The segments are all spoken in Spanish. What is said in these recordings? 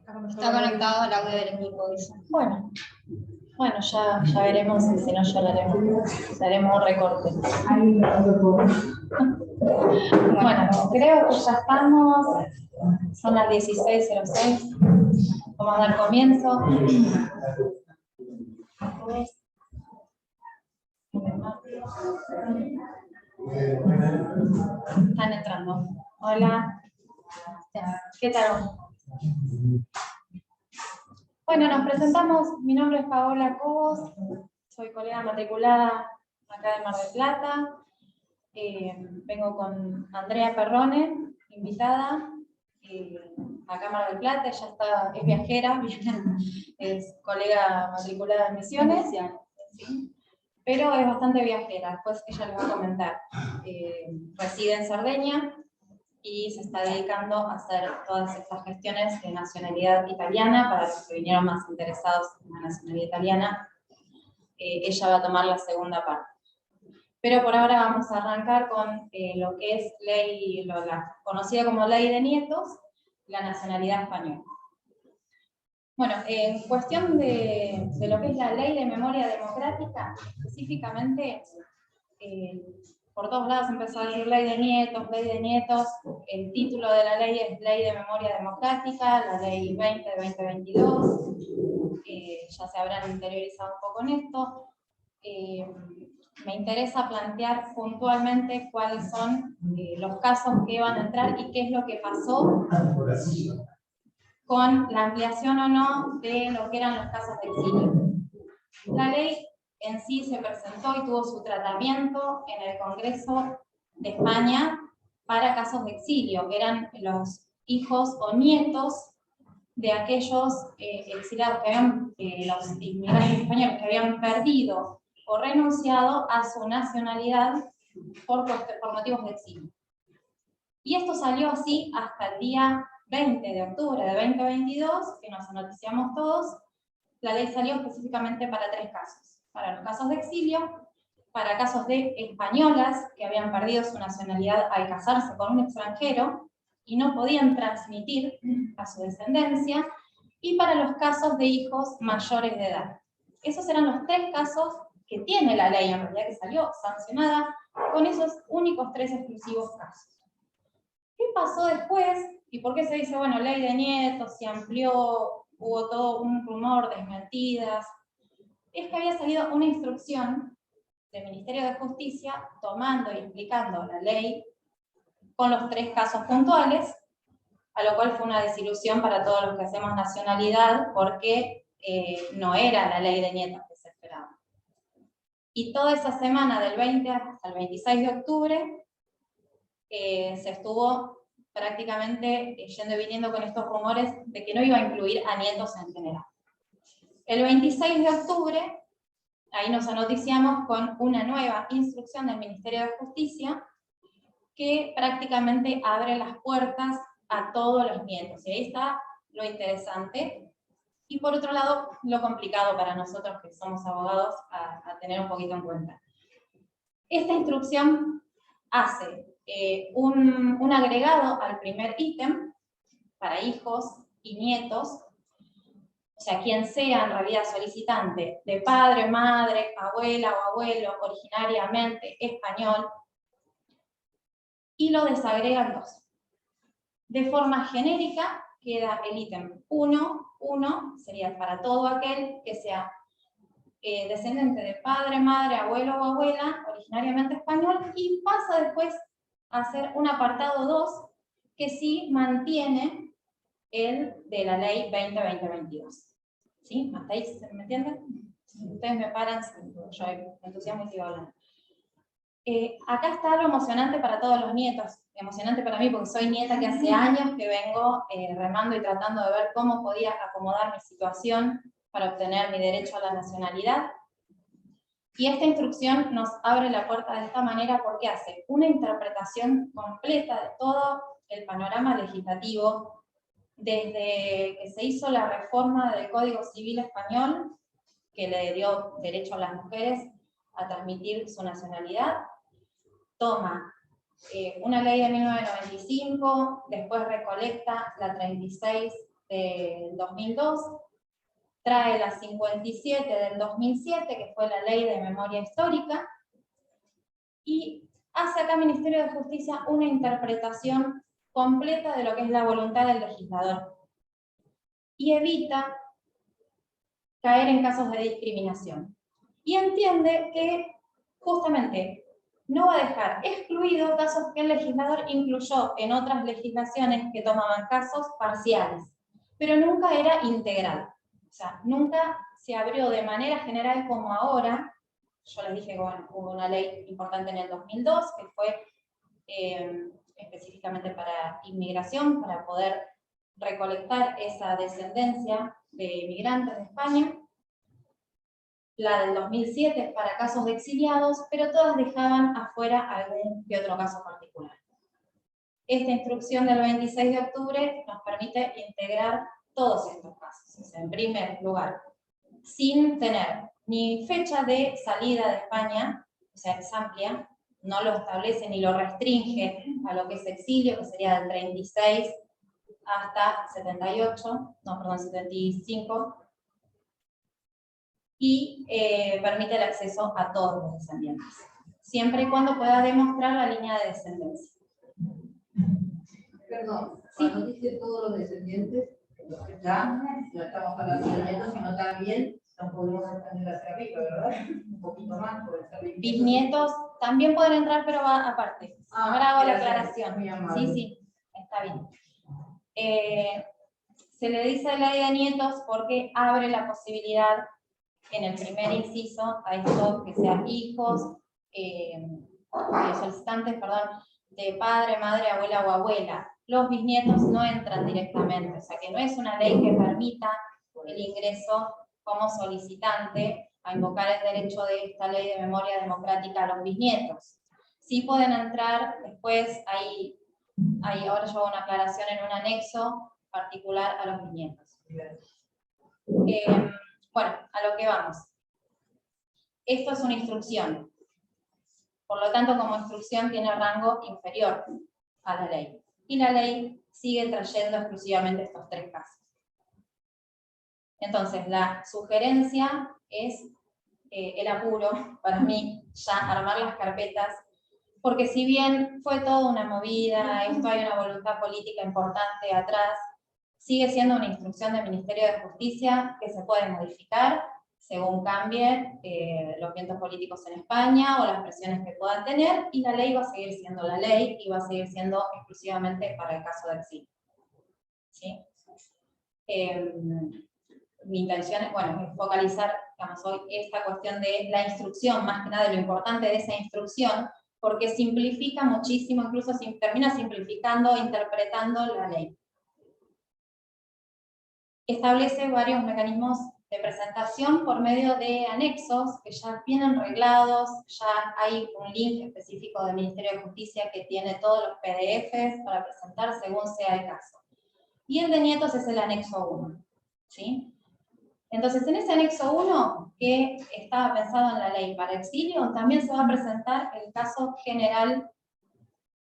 Está conectado al audio del equipo, dice. Bueno, ya veremos, y si no ya le haremos un recorte. Bueno, creo que ya estamos, son las 16:06, vamos a dar comienzo. Están entrando. Hola. ¿Qué tal? Bueno, nos presentamos. Mi nombre es Paola Cobos, soy colega matriculada acá de Mar del Plata. Vengo con Andrea Perrone, invitada, acá en Mar del Plata. Ella es viajera, es colega matriculada en Misiones, ¿sí? Pero es bastante viajera, después ella les va a comentar. Reside en Cerdeña y se está dedicando a hacer todas estas gestiones de nacionalidad italiana. Para los que vinieron más interesados en la nacionalidad italiana, ella va a tomar la segunda parte. Pero por ahora vamos a arrancar con lo que es la conocida como ley de nietos, la nacionalidad española. Bueno, en cuestión de lo que es la ley de memoria democrática, específicamente, por todos lados empezó a decir ley de nietos. El título de la ley es Ley de Memoria Democrática, la ley 20 de 2022, ya se habrán interiorizado un poco en esto. Me interesa plantear puntualmente cuáles son los casos que van a entrar y qué es lo que pasó con la ampliación o no de lo que eran los casos de exilio. La ley en sí se presentó y tuvo su tratamiento en el Congreso de España para casos de exilio. Eran los hijos o nietos de aquellos exiliados que habían, los inmigrantes españoles que habían perdido o renunciado a su nacionalidad por motivos de exilio. Y esto salió así hasta el día 20 de octubre de 2022, que nos noticiamos todos. La ley salió específicamente para 3 casos. Para los casos de exilio, para casos de españolas que habían perdido su nacionalidad al casarse con un extranjero y no podían transmitir a su descendencia, y para los casos de hijos mayores de edad. Esos eran los 3 casos que tiene la ley, en realidad, que salió sancionada con esos únicos 3 exclusivos casos. ¿Qué pasó después? ¿Y por qué se dice, bueno, ley de nietos, se amplió, hubo todo un rumor, desmentidas? Es que había salido una instrucción del Ministerio de Justicia tomando y explicando la ley con los 3 casos puntuales, a lo cual fue una desilusión para todos los que hacemos nacionalidad, porque no era la ley de nietos que se esperaba. Y toda esa semana del 20 hasta el 26 de octubre se estuvo prácticamente yendo y viniendo con estos rumores de que no iba a incluir a nietos en general. El 26 de octubre, ahí nos anoticiamos con una nueva instrucción del Ministerio de Justicia que prácticamente abre las puertas a todos los nietos. Y ahí está lo interesante. Y por otro lado, lo complicado para nosotros que somos abogados a tener un poquito en cuenta. Esta instrucción hace un agregado al primer ítem para hijos y nietos, o sea, quien sea en realidad solicitante de padre, madre, abuela o abuelo originariamente español, y lo desagregan 2. De forma genérica queda el ítem 1, sería para todo aquel que sea descendiente de padre, madre, abuelo o abuela, originariamente español, y pasa después a ser un apartado 2, que sí mantiene el de la ley 20-2022. ¿Sí? ¿Hasta ahí me entienden? Ustedes me paran, yo me entusiasmo y sigo hablando. Acá está lo emocionante para todos los nietos, emocionante para mí porque soy nieta que hace años que vengo remando y tratando de ver cómo podía acomodar mi situación para obtener mi derecho a la nacionalidad. Y esta instrucción nos abre la puerta de esta manera porque hace una interpretación completa de todo el panorama legislativo, desde que se hizo la reforma del Código Civil Español, que le dio derecho a las mujeres a transmitir su nacionalidad. Toma una ley de 1995, después recolecta la 36 del 2002, trae la 57 del 2007, que fue la Ley de Memoria Histórica, y hace acá Ministerio de Justicia una interpretación completa de lo que es la voluntad del legislador, y evita caer en casos de discriminación. Y entiende que justamente no va a dejar excluidos casos que el legislador incluyó en otras legislaciones que tomaban casos parciales, pero nunca era integral. O sea, nunca se abrió de manera general como ahora. Yo les dije que bueno, hubo una ley importante en el 2002 que fue específicamente para inmigración, para poder recolectar esa descendencia de inmigrantes de España. La del 2007 es para casos de exiliados, pero todas dejaban afuera algún que otro caso particular. Esta instrucción del 26 de octubre nos permite integrar todos estos casos. O sea, en primer lugar, sin tener ni fecha de salida de España, o sea, es amplia, no lo establece ni lo restringe a lo que es exilio, que sería del 36 hasta 75, y permite el acceso a todos los descendientes, siempre y cuando pueda demostrar la línea de descendencia. Perdón, Sí. cuando dice todos los descendientes, los que ya no estamos hablando de nietos, sino también nos podemos extender hacia arriba, ¿verdad? Un poquito más, por estar Bisnietos también pueden entrar, pero va aparte. Ahora hago la aclaración. Muy amable. Sí, está bien. Se le dice ley de nietos porque abre la posibilidad en el primer inciso a esto que sean hijos, solicitantes, perdón, de padre, madre, abuela o abuela. Los bisnietos no entran directamente, o sea que no es una ley que permita el ingreso como solicitante a invocar el derecho de esta ley de memoria democrática a los bisnietos. Sí pueden entrar después, ahora yo hago una aclaración en un anexo particular a los bisnietos. Bueno, a lo que vamos. Esto es una instrucción. Por lo tanto, como instrucción tiene rango inferior a la ley. Y la ley sigue trayendo exclusivamente estos tres casos. Entonces, la sugerencia es el apuro, para mí, ya armar las carpetas, porque si bien fue toda una movida, esto hay una voluntad política importante atrás, sigue siendo una instrucción del Ministerio de Justicia que se puede modificar según cambien los vientos políticos en España o las presiones que puedan tener, y la ley va a seguir siendo la ley y va a seguir siendo exclusivamente para el caso de exilio. ¿Sí? Mi intención es, bueno, es focalizar, digamos, hoy esta cuestión de la instrucción, más que nada de lo importante de esa instrucción, porque simplifica muchísimo, incluso termina simplificando, interpretando la ley. Establece varios mecanismos de presentación por medio de anexos que ya vienen reglados, ya hay un link específico del Ministerio de Justicia que tiene todos los PDFs para presentar según sea el caso. Y el de nietos es el anexo 1. ¿Sí? Entonces, en ese anexo 1, que estaba pensado en la ley para exilio, también se va a presentar el caso general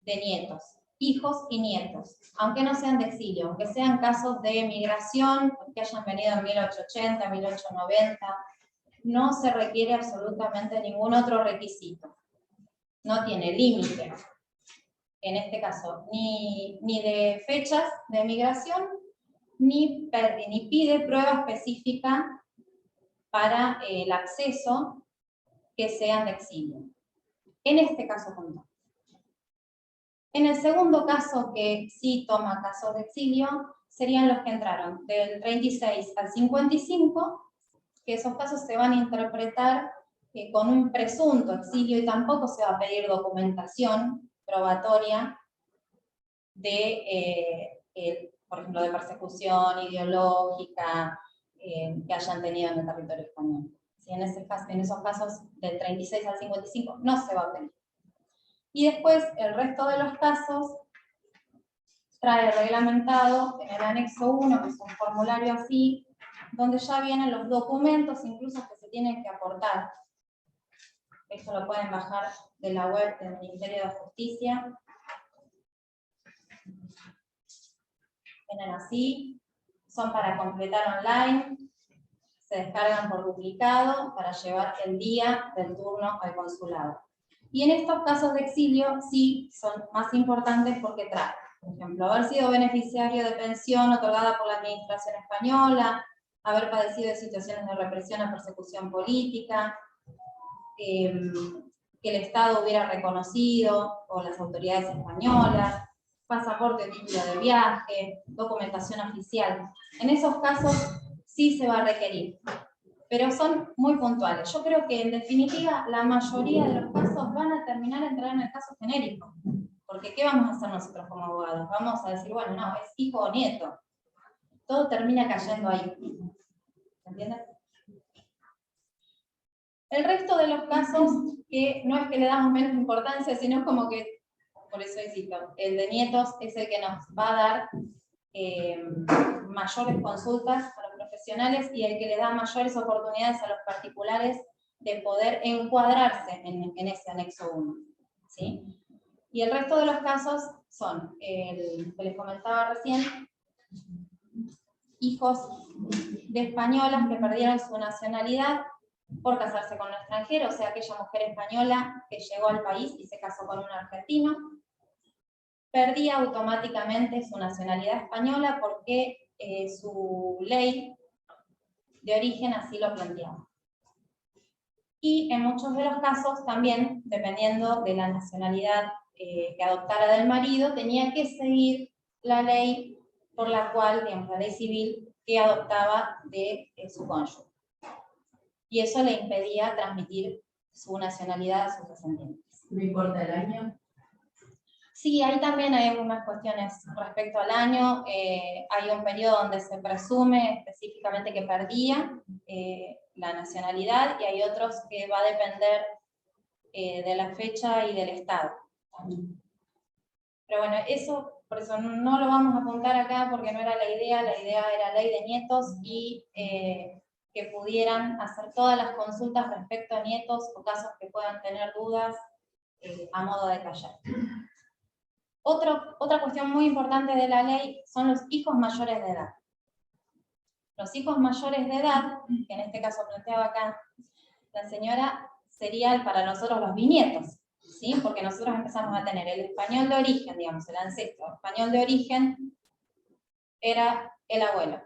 de nietos, hijos y nietos, aunque no sean de exilio, aunque sean casos de migración, que hayan venido en 1880, 1890, no se requiere absolutamente ningún otro requisito. No tiene límite, en este caso, ni de fechas de migración, ni pide prueba específica para el acceso que sean de exilio. En este caso puntual. En el segundo caso, que sí toma casos de exilio, serían los que entraron del 36 al 55, que esos casos se van a interpretar con un presunto exilio y tampoco se va a pedir documentación probatoria de, por ejemplo, de persecución ideológica que hayan tenido en el territorio español. ¿Sí? En esos casos del 36 al 55 no se va a pedir. Y después, el resto de los casos trae reglamentado en el anexo 1, que es un formulario así, donde ya vienen los documentos incluso que se tienen que aportar. Esto lo pueden bajar de la web del Ministerio de Justicia. Vienen así, son para completar online, se descargan por duplicado para llevar el día del turno al consulado. Y en estos casos de exilio sí son más importantes porque traen, por ejemplo, haber sido beneficiario de pensión otorgada por la administración española, haber padecido de situaciones de represión o persecución política, que el Estado hubiera reconocido, o las autoridades españolas, pasaporte o título de viaje, documentación oficial. En esos casos sí se va a requerir, pero son muy puntuales. Yo creo que en definitiva la mayoría de los casos van a terminar entrando en el caso genérico, porque ¿qué vamos a hacer nosotros como abogados? Vamos a decir, bueno, no, es hijo o nieto. Todo termina cayendo ahí. ¿Entiendes? El resto de los casos, que no es que le damos menos importancia, sino como que, por eso insisto, el de nietos es el que nos va a dar mayores consultas a los profesionales y el que le da mayores oportunidades a los particulares de poder encuadrarse en ese anexo 1. ¿Sí? Y el resto de los casos son, el que les comentaba recién, hijos de españolas que perdieron su nacionalidad por casarse con un extranjero, o sea, aquella mujer española que llegó al país y se casó con un argentino, perdía automáticamente su nacionalidad española porque su ley de origen así lo planteaba. Y en muchos de los casos también, dependiendo de la nacionalidad que adoptara del marido, tenía que seguir la ley por la cual, digamos, la ley civil que adoptaba de su cónyuge. Y eso le impedía transmitir su nacionalidad a sus descendientes. ¿No importa el año? Sí, ahí también hay algunas cuestiones respecto al año. Hay un periodo donde se presume específicamente que perdía la nacionalidad y hay otros que va a depender de la fecha y del estado. Pero bueno, eso, por eso no lo vamos a apuntar acá porque no era la idea era ley de nietos y que pudieran hacer todas las consultas respecto a nietos o casos que puedan tener dudas a modo de taller. Otra cuestión muy importante de la ley son los hijos mayores de edad. Los hijos mayores de edad, que en este caso planteaba acá la señora, serían para nosotros los bisnietos, ¿sí? Porque nosotros empezamos a tener el español de origen, digamos, el ancestro español de origen era el abuelo.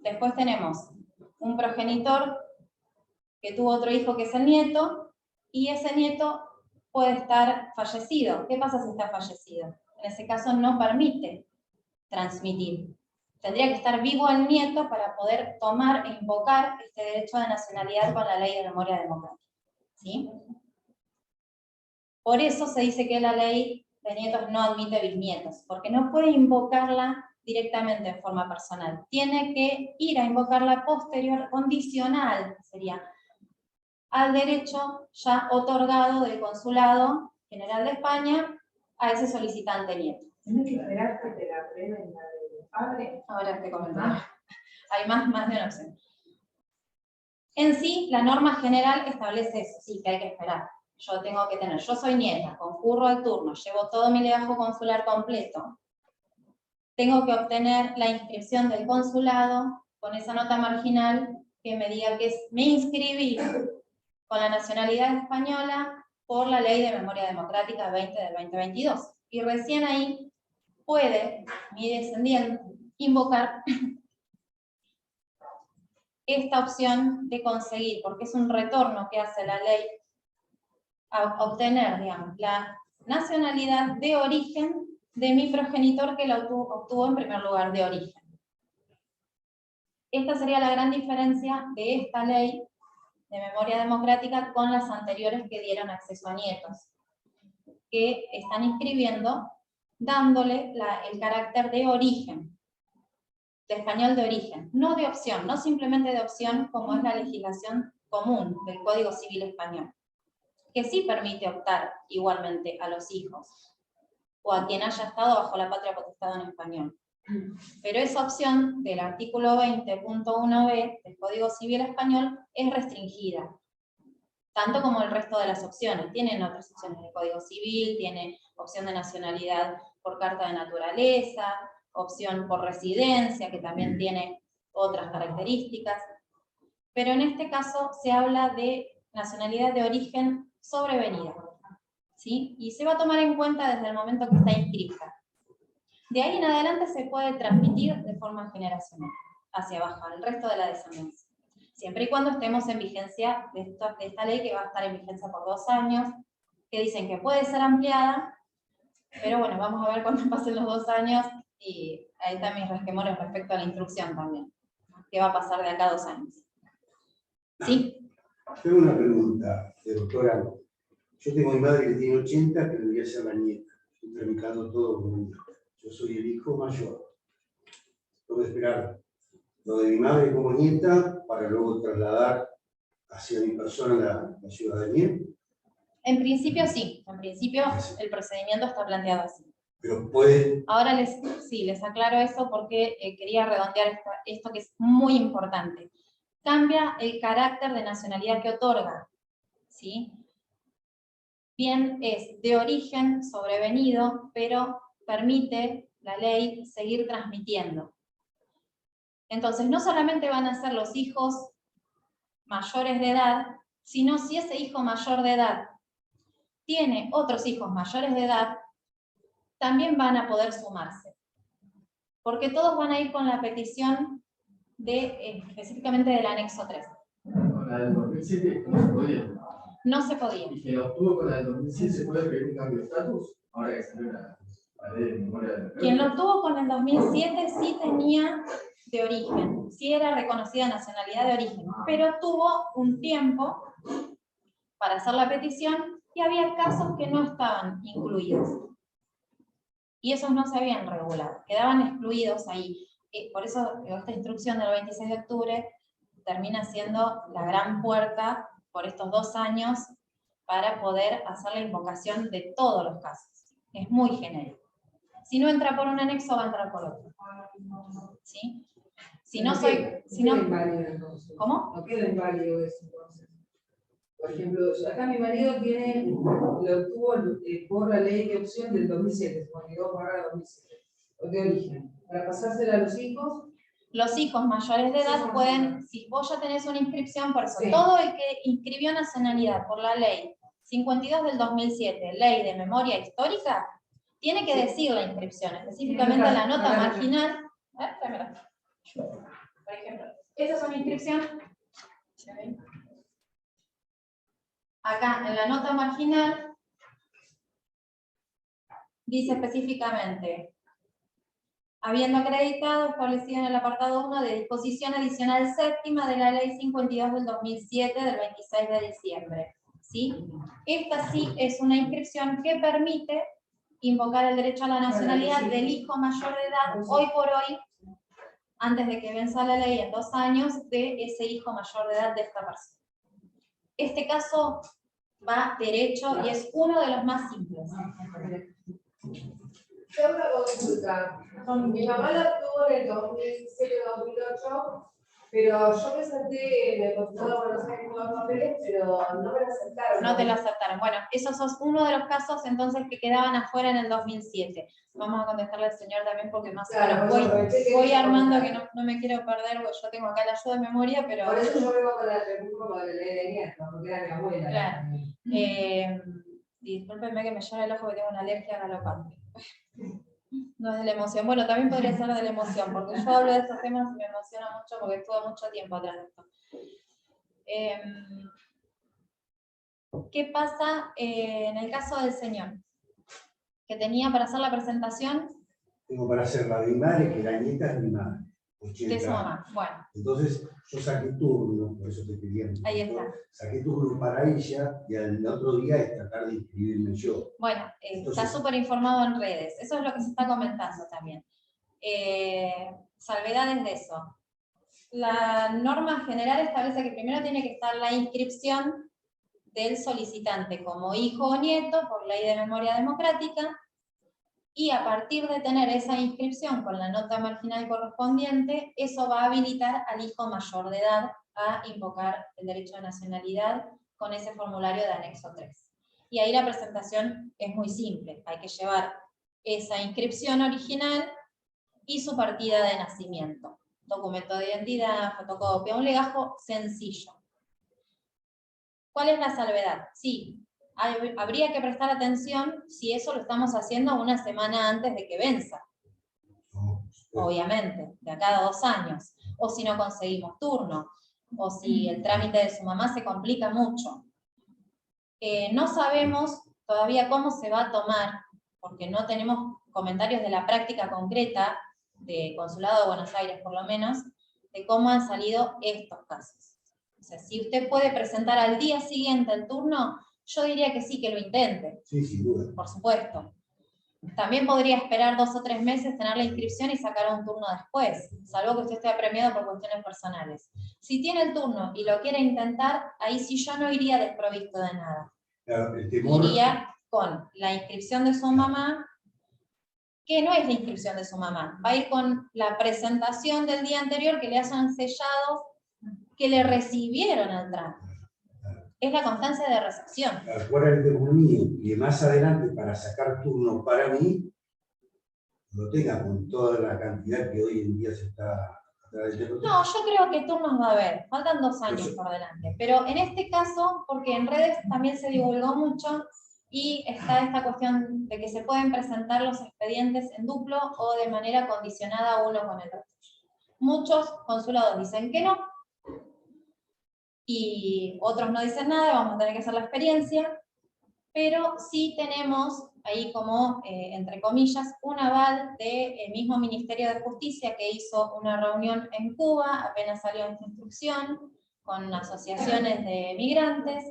Después tenemos un progenitor que tuvo otro hijo que es el nieto, y ese nieto puede estar fallecido. ¿Qué pasa si está fallecido? En ese caso no permite transmitir. Tendría que estar vivo el nieto para poder tomar e invocar este derecho de nacionalidad con la ley de memoria democrática. ¿Sí? Por eso se dice que la ley de nietos no admite bisnietos, porque no puede invocarla directamente en forma personal. Tiene que ir a invocarla posterior, condicional, sería, al derecho ya otorgado del Consulado General de España a ese solicitante nieto. ¿Tienes que esperar que te la aprueben la del padre? Ahora te comentaré. Hay más de una opción. En sí, la norma general establece eso, sí, que hay que esperar. Yo tengo que tener, yo soy nieta, concurro al turno, llevo todo mi legajo consular completo. Tengo que obtener la inscripción del consulado con esa nota marginal que me diga que me inscribí con la nacionalidad española por la Ley de Memoria Democrática 20 del 2022. Y recién ahí puede mi descendiente invocar esta opción de conseguir, porque es un retorno que hace la ley a obtener, digamos, la nacionalidad de origen de mi progenitor que la obtuvo en primer lugar de origen. Esta sería la gran diferencia de esta ley de memoria democrática con las anteriores que dieron acceso a nietos, que están inscribiendo dándole el carácter de origen, de español de origen, no de opción, no simplemente de opción como es la legislación común del Código Civil Español, que sí permite optar igualmente a los hijos o a quien haya estado bajo la patria potestad en español. Pero esa opción del artículo 20.1b del Código Civil Español es restringida, tanto como el resto de las opciones. Tienen otras opciones del Código Civil, tiene opción de nacionalidad por carta de naturaleza, opción por residencia, que también tiene otras características, pero en este caso se habla de nacionalidad de origen sobrevenida, ¿sí? Y se va a tomar en cuenta desde el momento que está inscrita. De ahí en adelante se puede transmitir de forma generacional, hacia abajo, al resto de la descendencia. Siempre y cuando estemos en vigencia de esta ley, que va a estar en vigencia por 2 años, que dicen que puede ser ampliada, pero bueno, vamos a ver cuando pasen los 2 años, y ahí están mis resquemores respecto a la instrucción también, ¿qué va a pasar de acá a 2 años? ¿Sí? Tengo una pregunta, doctora. Yo tengo mi madre que tiene 80, que debería ser la nieta. Estoy tramitando todo con mi hijo. Yo soy el hijo mayor. Tengo que esperar lo de mi madre como nieta para luego trasladar hacia mi persona la ciudadanía. En principio sí, en principio el procedimiento está planteado así. Pero puede... Ahora les aclaro eso porque quería redondear esto que es muy importante. Cambia el carácter de nacionalidad que otorga, ¿sí? Bien, es de origen sobrevenido, pero permite la ley seguir transmitiendo. Entonces, no solamente van a ser los hijos mayores de edad, sino si ese hijo mayor de edad tiene otros hijos mayores de edad, también van a poder sumarse. Porque todos van a ir con la petición específicamente del anexo 3. Con la del 2007 no se podía. No se podía. Y quien lo obtuvo con la del 2007 se puede pedir un cambio de estatus, ahora que salió la ley de memoria de... Quien lo obtuvo con el 2007 sí tenía de origen, sí era reconocida nacionalidad de origen, pero tuvo un tiempo para hacer la petición y había casos que no estaban incluidos. Y esos no se habían regulado, quedaban excluidos ahí. Por eso esta instrucción del 26 de octubre termina siendo la gran puerta por estos 2 años para poder hacer la invocación de todos los casos. Es muy genérico. Si no entra por un anexo, va a entrar por otro. ¿Sí? Si no soy... Si no, ¿cómo? No queda inválido eso, entonces. Por ejemplo, acá mi marido lo obtuvo por la ley de opción del 2007, se olvidó pagar el 2007, de origen. Para pasársela a los hijos. Los hijos mayores de edad pueden, si vos ya tenés una inscripción, por eso, Sí. todo el que inscribió nacionalidad por la ley 52 del 2007, ley de memoria histórica, tiene que decir la inscripción, específicamente en la nota marginal. Por ejemplo, esa es una inscripción. Acá, en la nota marginal, dice específicamente: habiendo acreditado, establecido en el apartado 1 de disposición adicional séptima de la ley 52 del 2007 del 26 de diciembre. ¿Sí? Esta sí es una inscripción que permite invocar el derecho a la nacionalidad del hijo mayor de edad, hoy por hoy, antes de que venza la ley en 2 años, de ese hijo mayor de edad de esta persona. Este caso va derecho y es uno de los más simples. Tengo una consulta. Mi mamá la tuvo en el 2007-2008, pero yo presenté en el consulado de Buenos Aires todos los papeles, pero no me la aceptaron. No te lo aceptaron. Bueno, esos son uno de los casos entonces que quedaban afuera en el 2007. Vamos a contestarle al señor también porque más o menos voy armando que no me quiero perder, porque yo tengo acá la ayuda de memoria, pero... Por eso yo vengo con la de ley de nieto, porque era mi abuela. Claro. Discúlpenme que me llora el ojo porque tengo una alergia galopante. No es de la emoción. Bueno, también podría ser de la emoción, porque yo hablo de estos temas y me emociona mucho porque estuve mucho tiempo atrás de esto. ¿Qué pasa en el caso del señor? Que tenía para hacer la presentación Tengo para hacer la de mi madre, que la nieta es mi madre. 80 de su mamá. Bueno, Entonces, yo saqué turno, por eso te pedía. ahí está. Saqué turno para ella y al otro día es tratar de inscribirme yo. Bueno, está súper informado en redes. Eso es lo que se está comentando también. Salvedades de eso. La norma general establece que primero tiene que estar la inscripción del solicitante como hijo o nieto por ley de memoria democrática, y a partir de tener esa inscripción con la nota marginal correspondiente, eso va a habilitar al hijo mayor de edad a invocar el derecho de nacionalidad con ese formulario de anexo 3. Y ahí la presentación es muy simple, hay que llevar esa inscripción original y su partida de nacimiento. Documento de identidad, fotocopia, un legajo sencillo. ¿Cuál es la salvedad? Sí, habría que prestar atención si eso lo estamos haciendo una semana antes de que venza. Obviamente, de acá a 2 años, o si no conseguimos turno, o si el trámite de su mamá se complica mucho. No sabemos todavía cómo se va a tomar, porque no tenemos comentarios de la práctica concreta, de Consulado de Buenos Aires por lo menos, de cómo han salido estos casos. O sea, si usted puede presentar al día siguiente el turno, yo diría que sí, que lo intente. Sí, sin duda. Por supuesto. También podría esperar 2 o 3 meses, tener la inscripción y sacar un turno después, salvo que usted esté apremiado por cuestiones personales. Si tiene el turno y lo quiere intentar, ahí sí yo no iría desprovisto de nada. Claro, el temor... Iría con la inscripción de su mamá, que no es la inscripción de su mamá, va a ir con la presentación del día anterior que le hayan sellado, que le recibieron el trámite. Es la constancia de recepción. Para jugar al temor mío y de más adelante para sacar turno para mí, lo tenga con toda la cantidad que hoy en día se está... No, yo creo que turnos va a haber, faltan 2 años por delante, pero en este caso, porque en redes también se divulgó mucho y está esta cuestión de que se pueden presentar los expedientes en duplo o de manera condicionada uno con el otro. Muchos consulados dicen que no, y otros no dicen nada, vamos a tener que hacer la experiencia, pero sí tenemos ahí como, entre comillas, un aval del mismo Ministerio de Justicia que hizo una reunión en Cuba, apenas salió esta instrucción, con asociaciones de migrantes,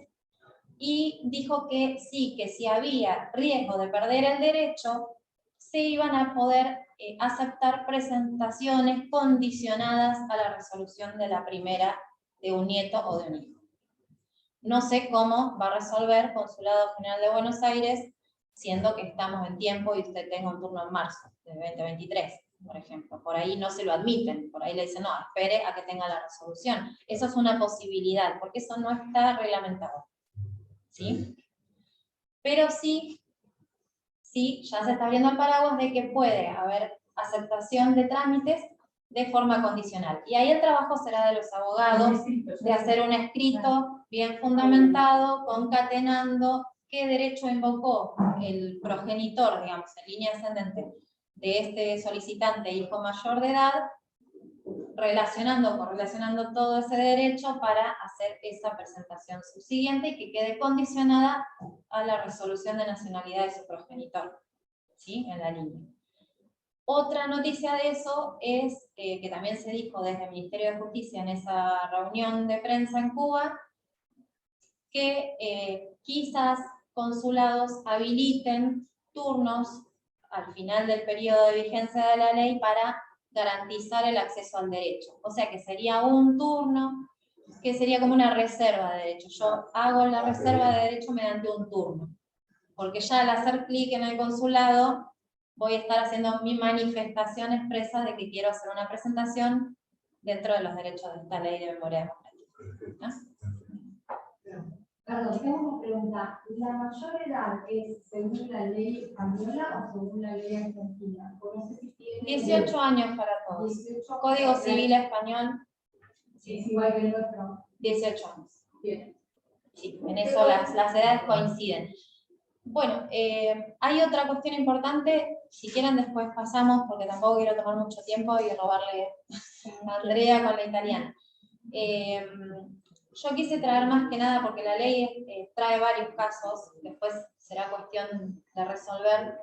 y dijo que sí, que si había riesgo de perder el derecho, se iban a poder aceptar presentaciones condicionadas a la resolución de la primera de un nieto o de un hijo. No sé cómo va a resolver Consulado General de Buenos Aires, siendo que estamos en tiempo y usted tenga un turno en marzo de 2023, por ejemplo. Por ahí no se lo admiten, por ahí le dicen, no, espere a que tenga la resolución. Eso es una posibilidad, porque eso no está reglamentado. ¿Sí? Pero sí, ya se está abriendo el paraguas de que puede haber aceptación de trámites de forma condicional. Y ahí el trabajo será de los abogados, de hacer un escrito bien fundamentado, concatenando qué derecho invocó el progenitor, digamos, en línea ascendente, de este solicitante hijo mayor de edad, correlacionando todo ese derecho para hacer esa presentación subsiguiente y que quede condicionada a la resolución de nacionalidad de su progenitor, ¿sí? En la línea. Otra noticia de eso es que también se dijo desde el Ministerio de Justicia en esa reunión de prensa en Cuba, que quizás consulados habiliten turnos al final del periodo de vigencia de la ley para garantizar el acceso al derecho. O sea que sería un turno, que sería como una reserva de derecho. Yo hago la reserva de derecho mediante un turno. Porque ya al hacer clic en el consulado, voy a estar haciendo mi manifestación expresa de que quiero hacer una presentación dentro de los derechos de esta ley de memoria democrática. ¿No? Perdón, tengo una pregunta. ¿La mayor edad es según la ley española o según la ley argentina? No sé si tiene 18 años para todos. 18 Código Civil Español, sí, es igual que el otro. 18 años. Bien. Sí, en eso las edades coinciden. Bueno, hay otra cuestión importante, si quieren después pasamos, porque tampoco quiero tomar mucho tiempo y robarle a Andrea con la italiana. Yo quise traer más que nada porque la ley trae varios casos, después será cuestión de resolver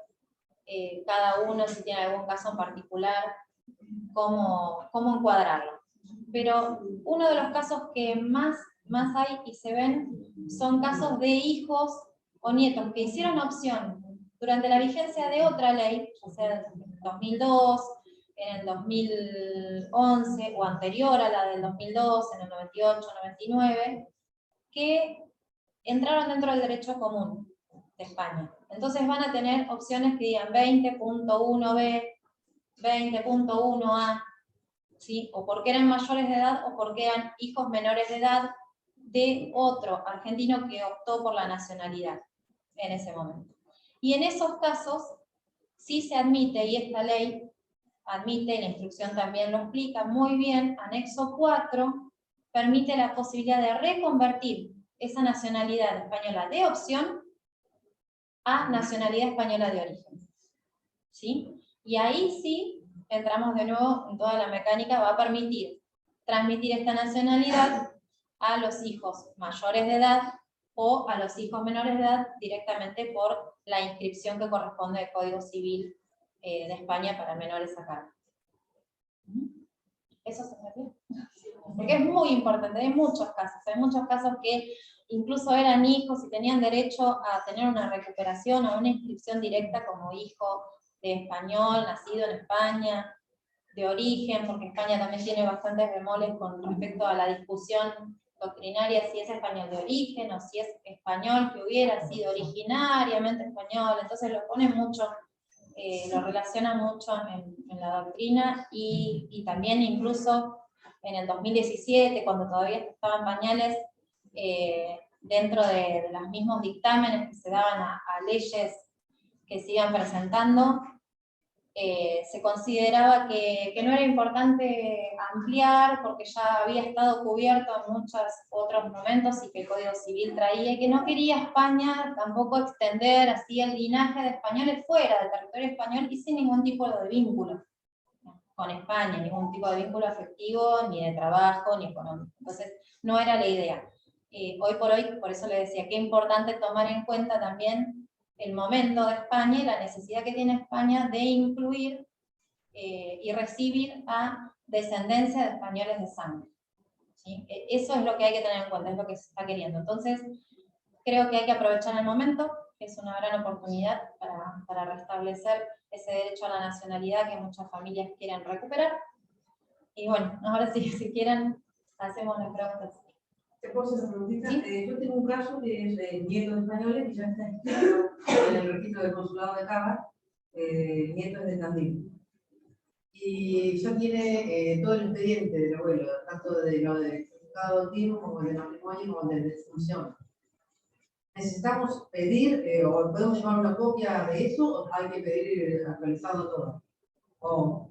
cada uno si tiene algún caso en particular, cómo encuadrarlo. Pero uno de los casos que más hay y se ven son casos de hijos o nietos que hicieron opción durante la vigencia de otra ley, o sea, en 2002, en el 2011 o anterior a la del 2002, en el 98, 99, que entraron dentro del derecho común de España. Entonces van a tener opciones que digan 20.1b, 20.1a, ¿sí? O porque eran mayores de edad o porque eran hijos menores de edad de otro argentino que optó por la nacionalidad en ese momento. Y en esos casos sí se admite, y esta ley admite, la instrucción también lo explica muy bien, anexo 4 permite la posibilidad de reconvertir esa nacionalidad española de opción a nacionalidad española de origen. ¿Sí? Y ahí sí entramos de nuevo en toda la mecánica, va a permitir transmitir esta nacionalidad a los hijos mayores de edad o a los hijos menores de edad directamente por la inscripción que corresponde al Código Civil de España para menores a cargo. ¿Eso se entiende? Porque es muy importante, hay muchos casos que incluso eran hijos y tenían derecho a tener una recuperación o una inscripción directa como hijo de español, nacido en España, de origen, porque España también tiene bastantes bemoles con respecto a la discusión doctrinaria, si es español de origen o si es español que hubiera sido originariamente español, entonces lo pone mucho, lo relaciona mucho en la doctrina y también incluso en el 2017, cuando todavía estaban pañales, dentro de los mismos dictámenes que se daban a leyes que se iban presentando, se consideraba que no era importante ampliar porque ya había estado cubierto en muchos otros momentos y que el Código Civil traía, y que no quería España tampoco extender así el linaje de españoles fuera del territorio español y sin ningún tipo de vínculo con España, ningún tipo de vínculo afectivo, ni de trabajo, ni económico. Entonces, no era la idea. Hoy por hoy, por eso le decía, que es importante tomar en cuenta también el momento de España y la necesidad que tiene España de incluir y recibir a descendencia de españoles de sangre. ¿Sí? Eso es lo que hay que tener en cuenta, es lo que se está queriendo. Entonces, creo que hay que aprovechar el momento, que es una gran oportunidad para restablecer ese derecho a la nacionalidad que muchas familias quieren recuperar. Y bueno, ahora sí, si quieren, hacemos las preguntas. ¿Te puedo hacer una preguntita? ¿Sí? Yo tengo un caso que es nieto de españoles que ya está inscrito en el registro del consulado de Cava, nieto de Tandil. Y ya tiene todo el expediente del abuelo, tanto de lo de certificado adoptivo como de matrimonio como de defunción. ¿Necesitamos pedir o podemos llevar una copia de eso o hay que pedir actualizado todo? O,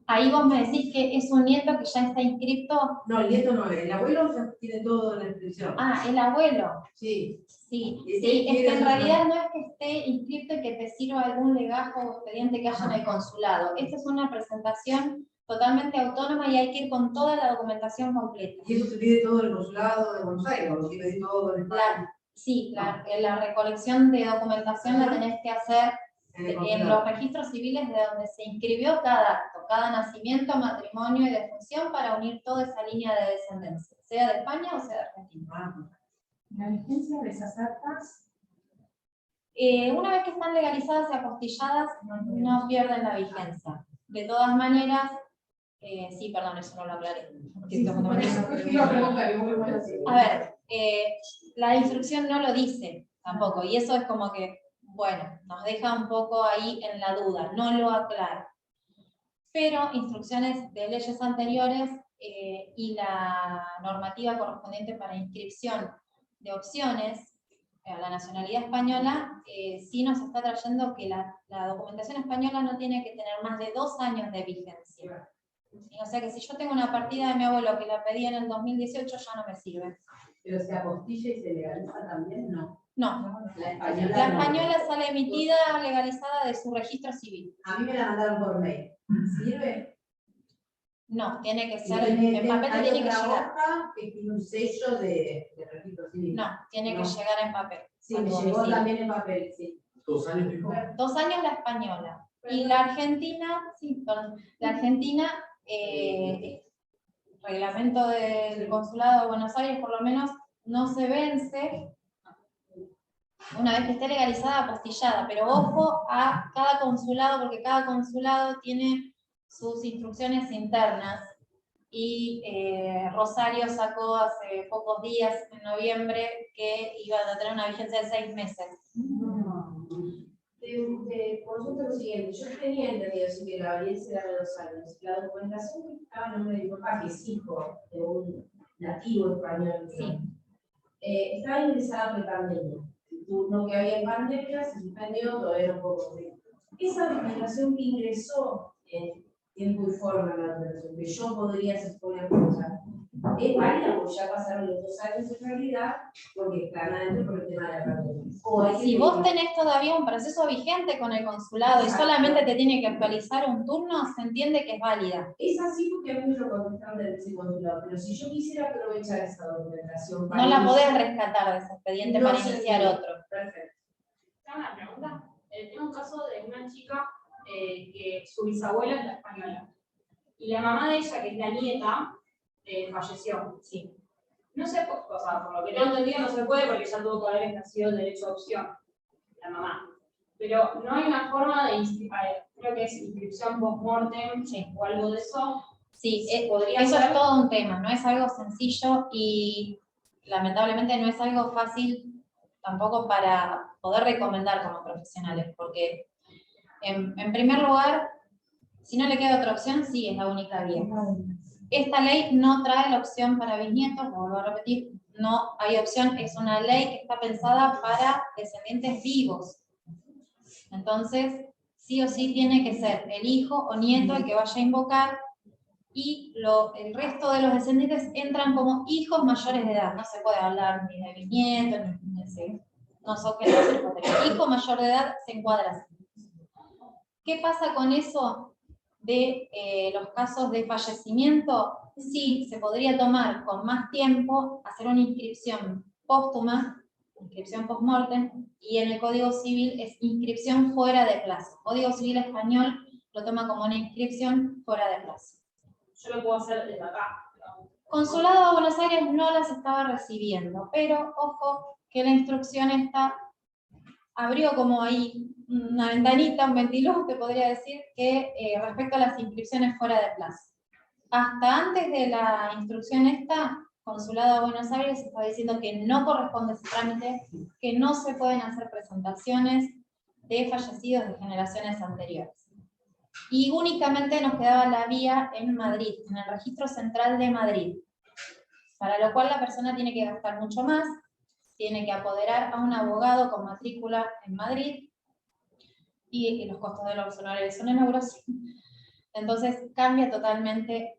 Ahí vos me decís que es un nieto que ya está inscrito. no, el nieto no, el abuelo ya tiene todo en la inscripción. Ah, el abuelo. Sí. Sí, Y sí, es que en tiene- realidad no es que esté inscrito y que te sirva algún legajo o expediente que haya en el consulado. Esta es una presentación totalmente autónoma y hay que ir con toda la documentación completa. Y eso se pide todo en el consulado de Buenos Aires, o lo tiene todo en España. Sí, la recolección de documentación la tenés que hacer En el en consulado. los registros civiles de donde se inscribió cada acto, cada nacimiento, matrimonio y defunción para unir toda esa línea de descendencia, sea de España o sea de Argentina. Ah, La vigencia de esas actas, Una vez que están legalizadas y apostilladas, no pierden la vigencia. De todas maneras, sí, perdón, eso no lo aclaré. A ver, la instrucción no lo dice tampoco, y eso es como que, bueno, nos deja un poco ahí en la duda, no lo aclara. Pero instrucciones de leyes anteriores y la normativa correspondiente para inscripción de opciones a la nacionalidad española, sí nos está trayendo que la documentación española no tiene que tener más de 2 años de vigencia. O sea que si yo tengo una partida de mi abuelo que la pedí en el 2018, ya no me sirve. Pero se apostilla y se legaliza también, ¿no? No, La española. la no. española sale emitida, legalizada de su registro civil. A mí me la mandaron por mail. ¿Sirve? No, tiene que Y ser, tiene- en papel hay tiene que otra llegar. hoja que tiene un sello de registro civil. No, tiene que No. llegar en papel. Sí, a me tu llegó domicilio. también en papel, sí. 2 años, dijo. 2 años la española. Y la argentina, sí, perdón, la argentina, reglamento del consulado de Buenos Aires por lo menos, no se vence una vez que esté legalizada, apostillada, pero ojo a cada consulado, porque cada consulado tiene sus instrucciones internas. Y Rosario sacó hace pocos días, en noviembre, que iban a tener una vigencia de 6 meses. Te consulto lo siguiente, yo tenía entendido así que la validez era de 2 años. La documentación que estaba en nombre de mi papá, que es hijo de un nativo español, Sí. estaba ingresada por pandemia. No que había pandemia, se suspendió, todavía no puedo cumplir. Esa documentación que ingresó, tiempo y forma en la operación, que yo podría se supone aprovechar. Es válida porque ya pasaron los 2 años en realidad, porque están adentro por el tema de la pandemia. O hay que Si vos pedir- tenés todavía un proceso vigente con el consulado y Exacto. solamente te tiene que actualizar un turno, se entiende que es válida. Es así porque a mí me lo contestaron del consulado, pero si yo quisiera aprovechar esa documentación No la podés iniciar- rescatar de ese expediente No para se iniciar entiende. otro. Perfecto. Tengo una pregunta. Tengo un caso de una chica que su bisabuela es la española. Y la mamá de ella, que es la nieta, falleció. Sí. No sé, o sea, por lo que tengo entendido no se puede porque ya tuvo que haber ejercido el derecho de opción, la mamá. Pero no hay una forma de creo que es inscripción post-mortem o algo de eso. Sí, ¿Podría eso ser? es todo un tema, no es algo sencillo y lamentablemente no es algo fácil tampoco para poder recomendar como profesionales, porque en primer lugar, si no le queda otra opción, sí es la única vía. Esta ley no trae la opción para bisnietos, lo vuelvo a repetir, no hay opción, es una ley que está pensada para descendientes vivos. Entonces, sí o sí tiene que ser el hijo o nieto el que vaya a invocar, y el resto de los descendientes entran como hijos mayores de edad. No se puede hablar ni de bisnietos, ni de no son generaciones. Hijo mayor de edad se encuadra así. ¿Qué pasa con eso de los casos de fallecimiento? Sí, se podría tomar con más tiempo, hacer una inscripción póstuma, inscripción post-mortem, y en el Código Civil es inscripción fuera de plazo. Código Civil español lo toma como una inscripción fuera de plazo. Yo lo puedo hacer desde acá. Consulado de Buenos Aires no las estaba recibiendo, pero ojo que la instrucción esta abrió como ahí una ventanita, un ventiluz, te podría decir, que respecto a las inscripciones fuera de plazo. Hasta antes de la instrucción esta, Consulado de Buenos Aires está diciendo que no corresponde ese trámite, que no se pueden hacer presentaciones de fallecidos de generaciones anteriores. Y únicamente nos quedaba la vía en Madrid, en el Registro Central de Madrid, para lo cual la persona tiene que gastar mucho más, tiene que apoderar a un abogado con matrícula en Madrid, y los costos de los honorarios son en euros. Entonces cambia totalmente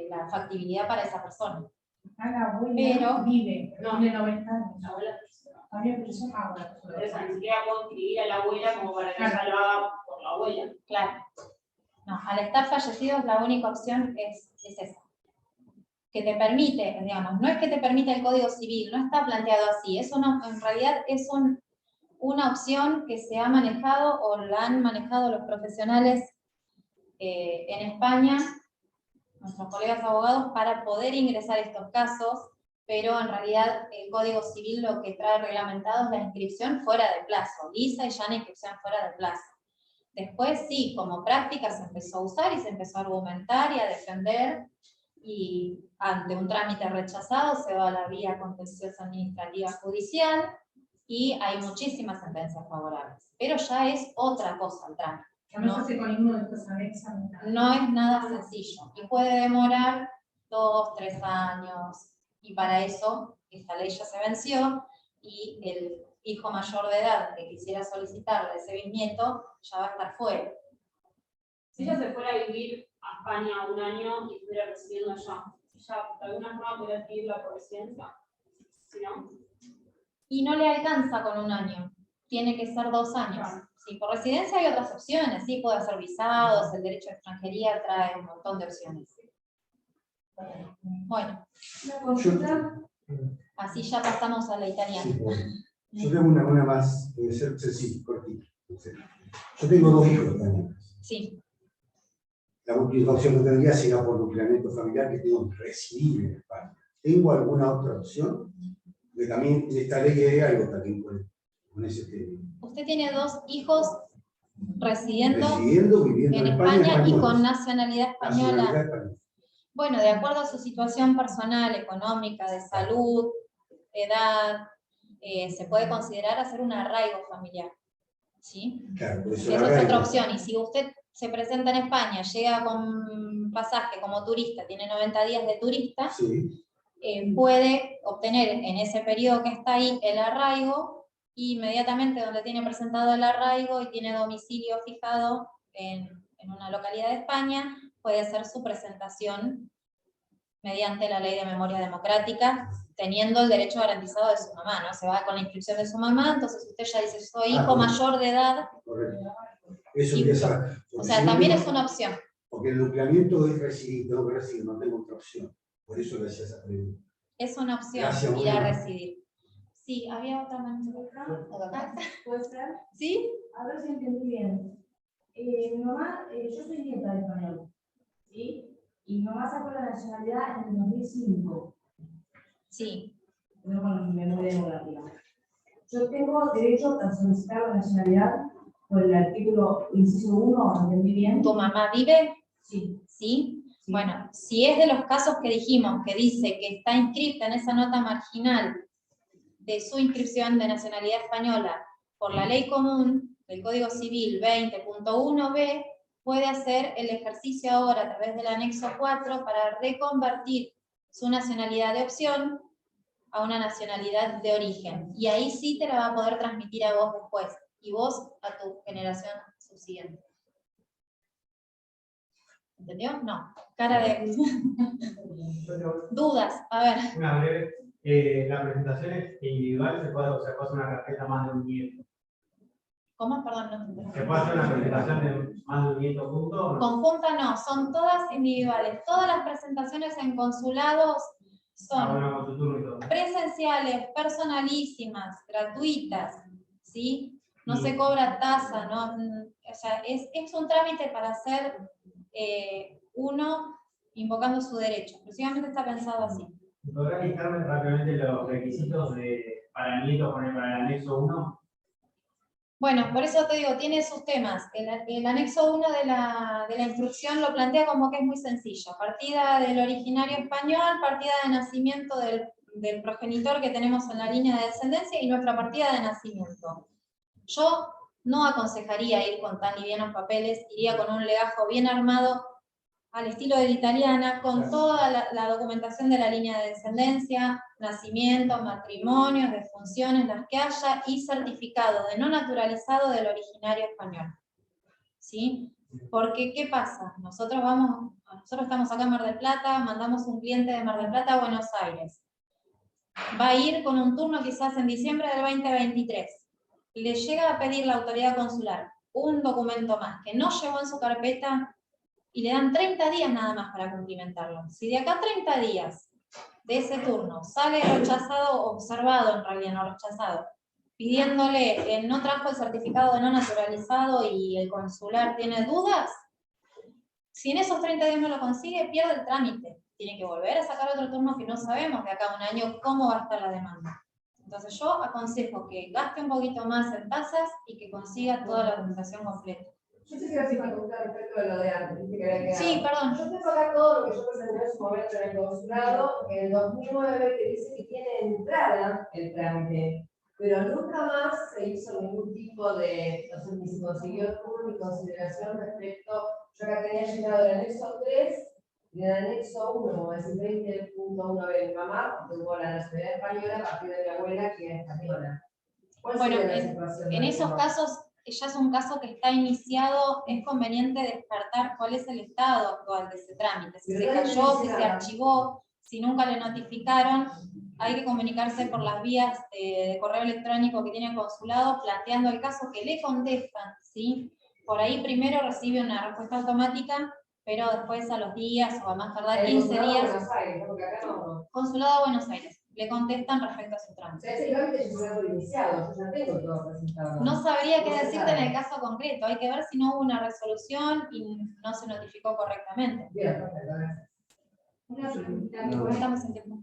la factibilidad para esa persona. La abuela Pero- vive, No. tiene 90 años. La abuela Todavía pero son ahora. por eso ni siquiera puedo inscribir a la abuela como para que ella lo haga por la abuela. Claro. No, al estar fallecidos la única opción es esa. Que te permite, digamos, no es que te permite el Código Civil, no está planteado así, eso no, en realidad es una opción que se ha manejado o la han manejado los profesionales en España, nuestros colegas abogados, para poder ingresar estos casos, pero en realidad el Código Civil lo que trae reglamentado es la inscripción fuera de plazo, lisa y llana inscripción fuera de plazo. Después sí, como práctica se empezó a usar y se empezó a argumentar y a defender, y ante un trámite rechazado se va a la vía contenciosa administrativa judicial, y hay muchísimas sentencias favorables. Pero ya es otra cosa el trámite. Que no se hace con ninguno de estos anexos. No es nada sencillo y puede demorar 2, 3 años, y para eso esta ley ya se venció y el hijo mayor de edad que quisiera solicitarle ese bisnieto ya va a estar fuera. Si ella se fuera a vivir a España un año y estuviera residiendo allá, ¿ella de alguna forma podría adquirirla por residencia? Si no, Y no le alcanza con un año, tiene que ser 2 años. Sí, por residencia hay otras opciones, sí, puede hacer visados, el derecho a extranjería trae un montón de opciones. Bueno, Una consulta. así ya pasamos a la italiana. Sí, bueno. Yo tengo una más, debe ser sencilla, cortita. Yo tengo 2 hijos también. Sí, La última opción que tendría sería por nucleamiento familiar, que tengo que residir en España. ¿Tengo alguna otra opción? Porque también en esta ley hay algo también con ese tema. usted tiene 2 hijos residiendo Viviendo en en España y españoles. con nacionalidad española. Nacionalidad española. Bueno, de acuerdo a su situación personal, económica, de salud, edad, se puede considerar hacer un arraigo familiar. ¿Sí? Claro, por eso Esa la es otra arraigo. opción. Y si usted se presenta en España, llega con pasaje como turista, tiene 90 días de turista, Sí, puede obtener en ese periodo que está ahí el arraigo, y inmediatamente donde tiene presentado el arraigo y tiene domicilio fijado en una localidad de España, puede hacer su presentación mediante la ley de memoria democrática, teniendo el derecho garantizado de su mamá, ¿no? Se va con la inscripción de su mamá, entonces usted ya dice, soy hijo mayor de edad. Correcto. Eso Y- quería saber. O Porque sea, si no también tengo- es una opción. Porque el nucleamiento es residir, tengo que residir, no tengo otra opción. Por eso le hacía esa pregunta. Es una opción Gracias, ir a Mónica. residir. Sí, había otra manera. ¿Puede ser? ¿Sí? A ver si entendí bien. Mi mamá, yo soy nieta de español, ¿sí? Y mi mamá sacó la nacionalidad en el 2005, Sí. pero con memoria demográfica. Yo tengo derecho a solicitar la nacionalidad por el artículo inciso 1, ¿entendí bien? ¿Tu mamá vive? Sí. ¿Sí? Sí. Bueno, si es de los casos que dijimos, que dice que está inscrita en esa nota marginal de su inscripción de nacionalidad española por la ley común del Código Civil 20.1b, puede hacer el ejercicio ahora a través del anexo 4 para reconvertir su nacionalidad de opción a una nacionalidad de origen. Y ahí sí te la va a poder transmitir a vos después, y vos a tu generación subsiguiente. ¿Entendió? No. Cara de dudas. A ver. Una breve, la presentación es individual, se puede hacer una carpeta más de un nieto. ¿Cómo? Perdón, no entendí. ¿Se puede hacer una presentación de más de un nieto junto o no? Conjunta no, son todas individuales. Todas las presentaciones en consulados son Bueno, con tu turno y todo. presenciales, personalísimas, gratuitas, ¿sí? No Y- se cobra tasa, ¿no? O sea, es un trámite para hacer uno invocando su derecho. Exclusivamente está pensado así. ¿Podrás indicarme rápidamente los requisitos para nietos para el anexo 1? Bueno, por eso te digo, tiene sus temas. El anexo 1 de la instrucción lo plantea como que es muy sencillo. Partida del originario español, partida de nacimiento del progenitor que tenemos en la línea de descendencia y nuestra partida de nacimiento. Yo no aconsejaría ir con tan livianos papeles, iría con un legajo bien armado al estilo de la italiana, con toda la documentación de la línea de descendencia, nacimientos, matrimonios, defunciones, las que haya, y certificado de no naturalizado del originario español. ¿Sí? Porque, ¿qué pasa? Nosotros estamos acá en Mar del Plata, mandamos un cliente de Mar del Plata a Buenos Aires. Va a ir con un turno quizás en diciembre del 2023. Le llega a pedir la autoridad consular un documento más que no llevó en su carpeta, y le dan 30 días nada más para cumplimentarlo. Si de acá a 30 días de ese turno sale rechazado, observado en realidad, no rechazado, pidiéndole, no trajo el certificado de no naturalizado y el consular tiene dudas, si en esos 30 días no lo consigue, pierde el trámite. Tiene que volver a sacar otro turno que no sabemos de acá a un año cómo va a estar la demanda. Entonces yo aconsejo que gaste un poquito más en tasas y que consiga toda la documentación completa. Yo te quiero hacer una pregunta respecto de lo de antes, ¿viste? Que había quedado. Sí, perdón. Yo tengo acá todo lo que yo presenté en su momento en el consulado, en el 2009, que dice que tiene entrada el trámite, pero nunca más se hizo ningún tipo de, no sé, ni se consiguió turno ni consideración respecto. Yo acá tenía llegado el anexo 3 y el anexo 1, como es el 20.1b. Mi mamá tuvo la nacionalidad española a partir de mi abuela, que era española. ¿Cuál Bueno, sería la situación? en esos casos, ya es un caso que está iniciado, es conveniente descartar cuál es el estado actual de ese trámite. Si se cayó, si se archivó, si nunca le notificaron, hay que comunicarse por las vías de correo electrónico que tiene el consulado, planteando el caso que le contestan, ¿sí? Por ahí primero recibe una respuesta automática, pero después a los días o a más tardar 15 días, Buenos Aires, porque acá no. Consulado de Buenos Aires, le contestan respecto a su O trámite. sea, ese trámite ya se ha iniciado, yo ya tengo todo presentado. No sabría qué No se decirte en sabe. el caso concreto, hay que ver si no hubo una resolución y no se notificó correctamente. Bien, perfecto, gracias. Una preguntita, No estamos en tiempo.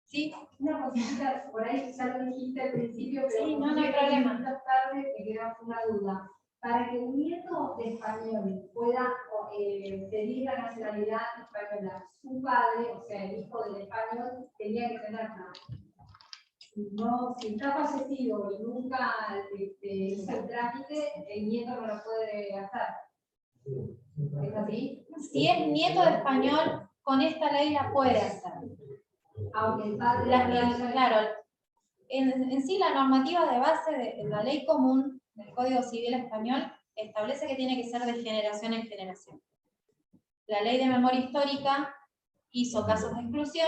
¿Sí? una cosita, por ahí ya lo dijiste al principio, pero Sí, no hay problema. Más tarde me queda una duda. Para que un nieto de español pueda pedir la nacionalidad española, su padre, o sea, el hijo del español, tenía que tenerla. No, si está fallecido y nunca hizo el trámite, el nieto no lo puede hacer. ¿Es así? Si es nieto de español, con esta ley la puede hacer. Aunque el padre... Claro, en sí la normativa de base de la ley común del Código Civil español establece que tiene que ser de generación en generación. La ley de memoria histórica hizo casos de exclusión,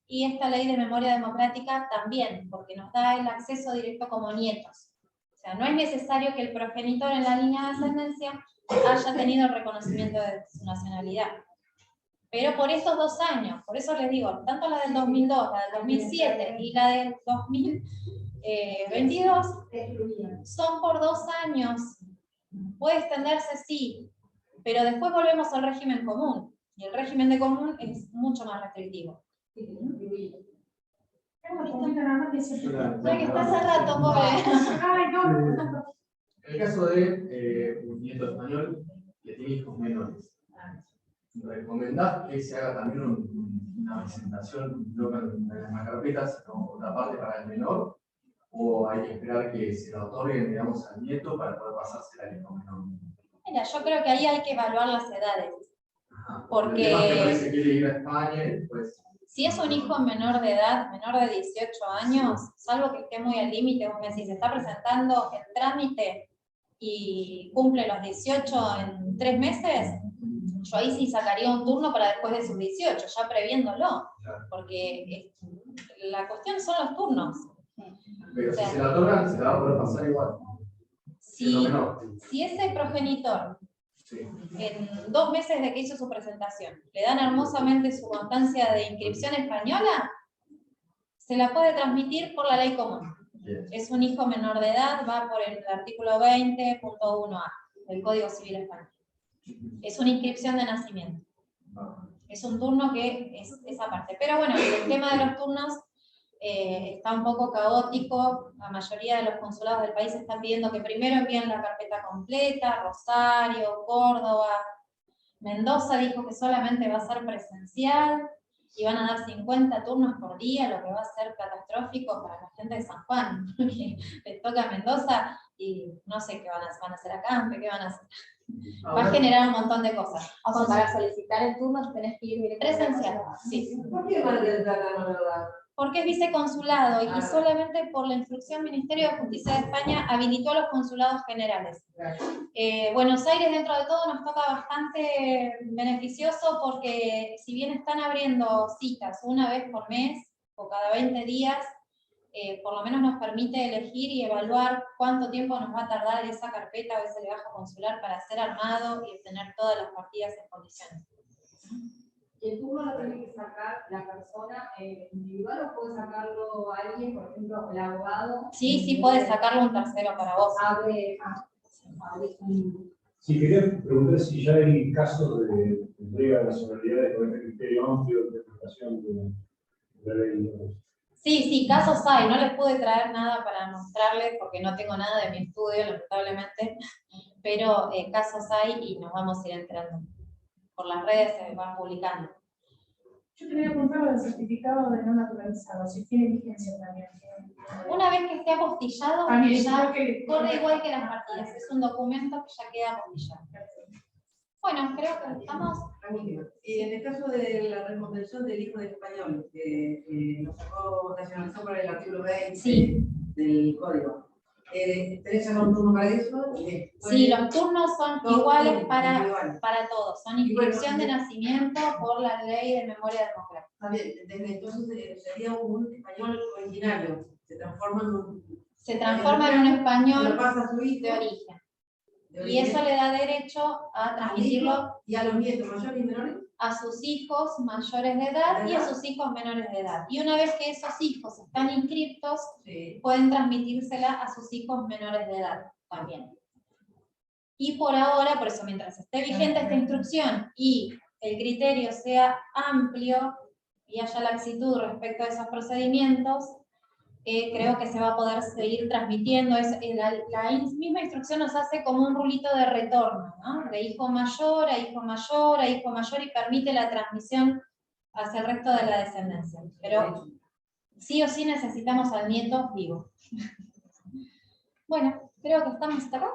y esta ley de memoria democrática también, porque nos da el acceso directo como nietos. O sea, no es necesario que el progenitor en la línea de ascendencia haya tenido el reconocimiento de su nacionalidad. Pero por estos 2 años, por eso les digo, tanto la del 2002, la del 2007 y la del 2022, son por 2 años. Puede extenderse, sí, pero después volvemos al régimen común, y el régimen de común es mucho más restrictivo. Claro. Ya que está hace rato, pobre. En el caso de un nieto español que tiene hijos menores, ¿recomendás que se haga también una presentación no en las mismas carpetas, sino otra parte para el menor? ¿O hay que esperar que se lo otorguen, digamos, al nieto para poder pasársela al hijo menor? Mira, yo creo que ahí hay que evaluar las edades. Porque El tema es que parece que quiere ir a España y después. si es un hijo menor de edad, menor de 18 años, salvo que esté muy al límite, vos me decís, se está presentando el trámite y cumple los 18 en 3 meses, yo ahí sí sacaría un turno para después de sus 18, ya previéndolo, porque la cuestión son los turnos. Pero O sea, si se la otorgan, se la va a poder pasar igual. Si ese progenitor, Sí. en 2 meses de que hizo su presentación, le dan hermosamente su constancia de inscripción española, se la puede transmitir por la ley común. Bien. Es un hijo menor de edad, va por el artículo 20.1a del Código Civil Español. Es una inscripción de nacimiento. Es un turno que es esa parte. Pero bueno, el tema de los turnos está un poco caótico. La mayoría de los consulados del país están pidiendo que primero envíen la carpeta completa. Rosario, Córdoba, Mendoza dijo que solamente va a ser presencial y van a dar 50 turnos por día, lo que va a ser catastrófico para la gente de San Juan, que les toca a Mendoza y no sé qué van a hacer acá, qué van a hacer. Va a generar un montón de cosas. O sea, para solicitar el turno tenés que ir directamente. Presencial, sí. ¿Por qué van a entrar la mano de obra? Porque es viceconsulado y solamente por la instrucción Ministerio de Justicia de España habilitó a los consulados generales. Buenos Aires, dentro de todo, nos toca bastante beneficioso porque si bien están abriendo citas una vez por mes o cada 20 días, por lo menos nos permite elegir y evaluar cuánto tiempo nos va a tardar esa carpeta o ese legajo consular para ser armado y obtener todas las partidas en condiciones. ¿Y el turno lo tiene que sacar la persona individual o puede sacarlo alguien, por ejemplo, el abogado? Sí, puede sacarlo un tercero para vos. Abre Sí, quería preguntar si ya hay casos de entrega de nacionalidades con este criterio amplio de interpretación de la ley. Sí, casos hay. No les pude traer nada para mostrarles porque no tengo nada de mi estudio, lamentablemente, pero casos hay y nos vamos a ir enterando. Por las redes se van publicando. Yo quería preguntar del certificado de no naturalizado, si tiene vigencia también. Una vez que esté apostillado, También, ya que corre igual que las partidas. Es un documento que ya queda apostillado. Bueno, creo que estamos. Y en el caso de la reconversión del hijo de español, que nos sacó nacionalizó por el artículo 20 Sí. del código, ¿tenés ya un turno para eso? Sí, los turnos son iguales para igual. todos. Son inscripción de nacimiento por la ley de memoria democrática. Está bien, entonces sería un español originario, se transforma en un español lo pasa a su hijo, de origen. Y eso le da derecho a transmitirlo y a los nietos mayores y menores a sus hijos mayores de edad y a sus hijos menores de edad. Y una vez que esos hijos están inscriptos, pueden transmitírsela a sus hijos menores de edad también. Y por ahora, por eso mientras esté vigente esta instrucción y el criterio sea amplio y haya laxitud respecto a esos procedimientos, creo que se va a poder seguir transmitiendo. La misma instrucción nos hace como un rulito de retorno, ¿no? De hijo mayor a hijo mayor a hijo mayor y permite la transmisión hacia el resto de la descendencia. Pero sí o sí necesitamos al nieto vivo. Bueno, creo que estamos hasta acá.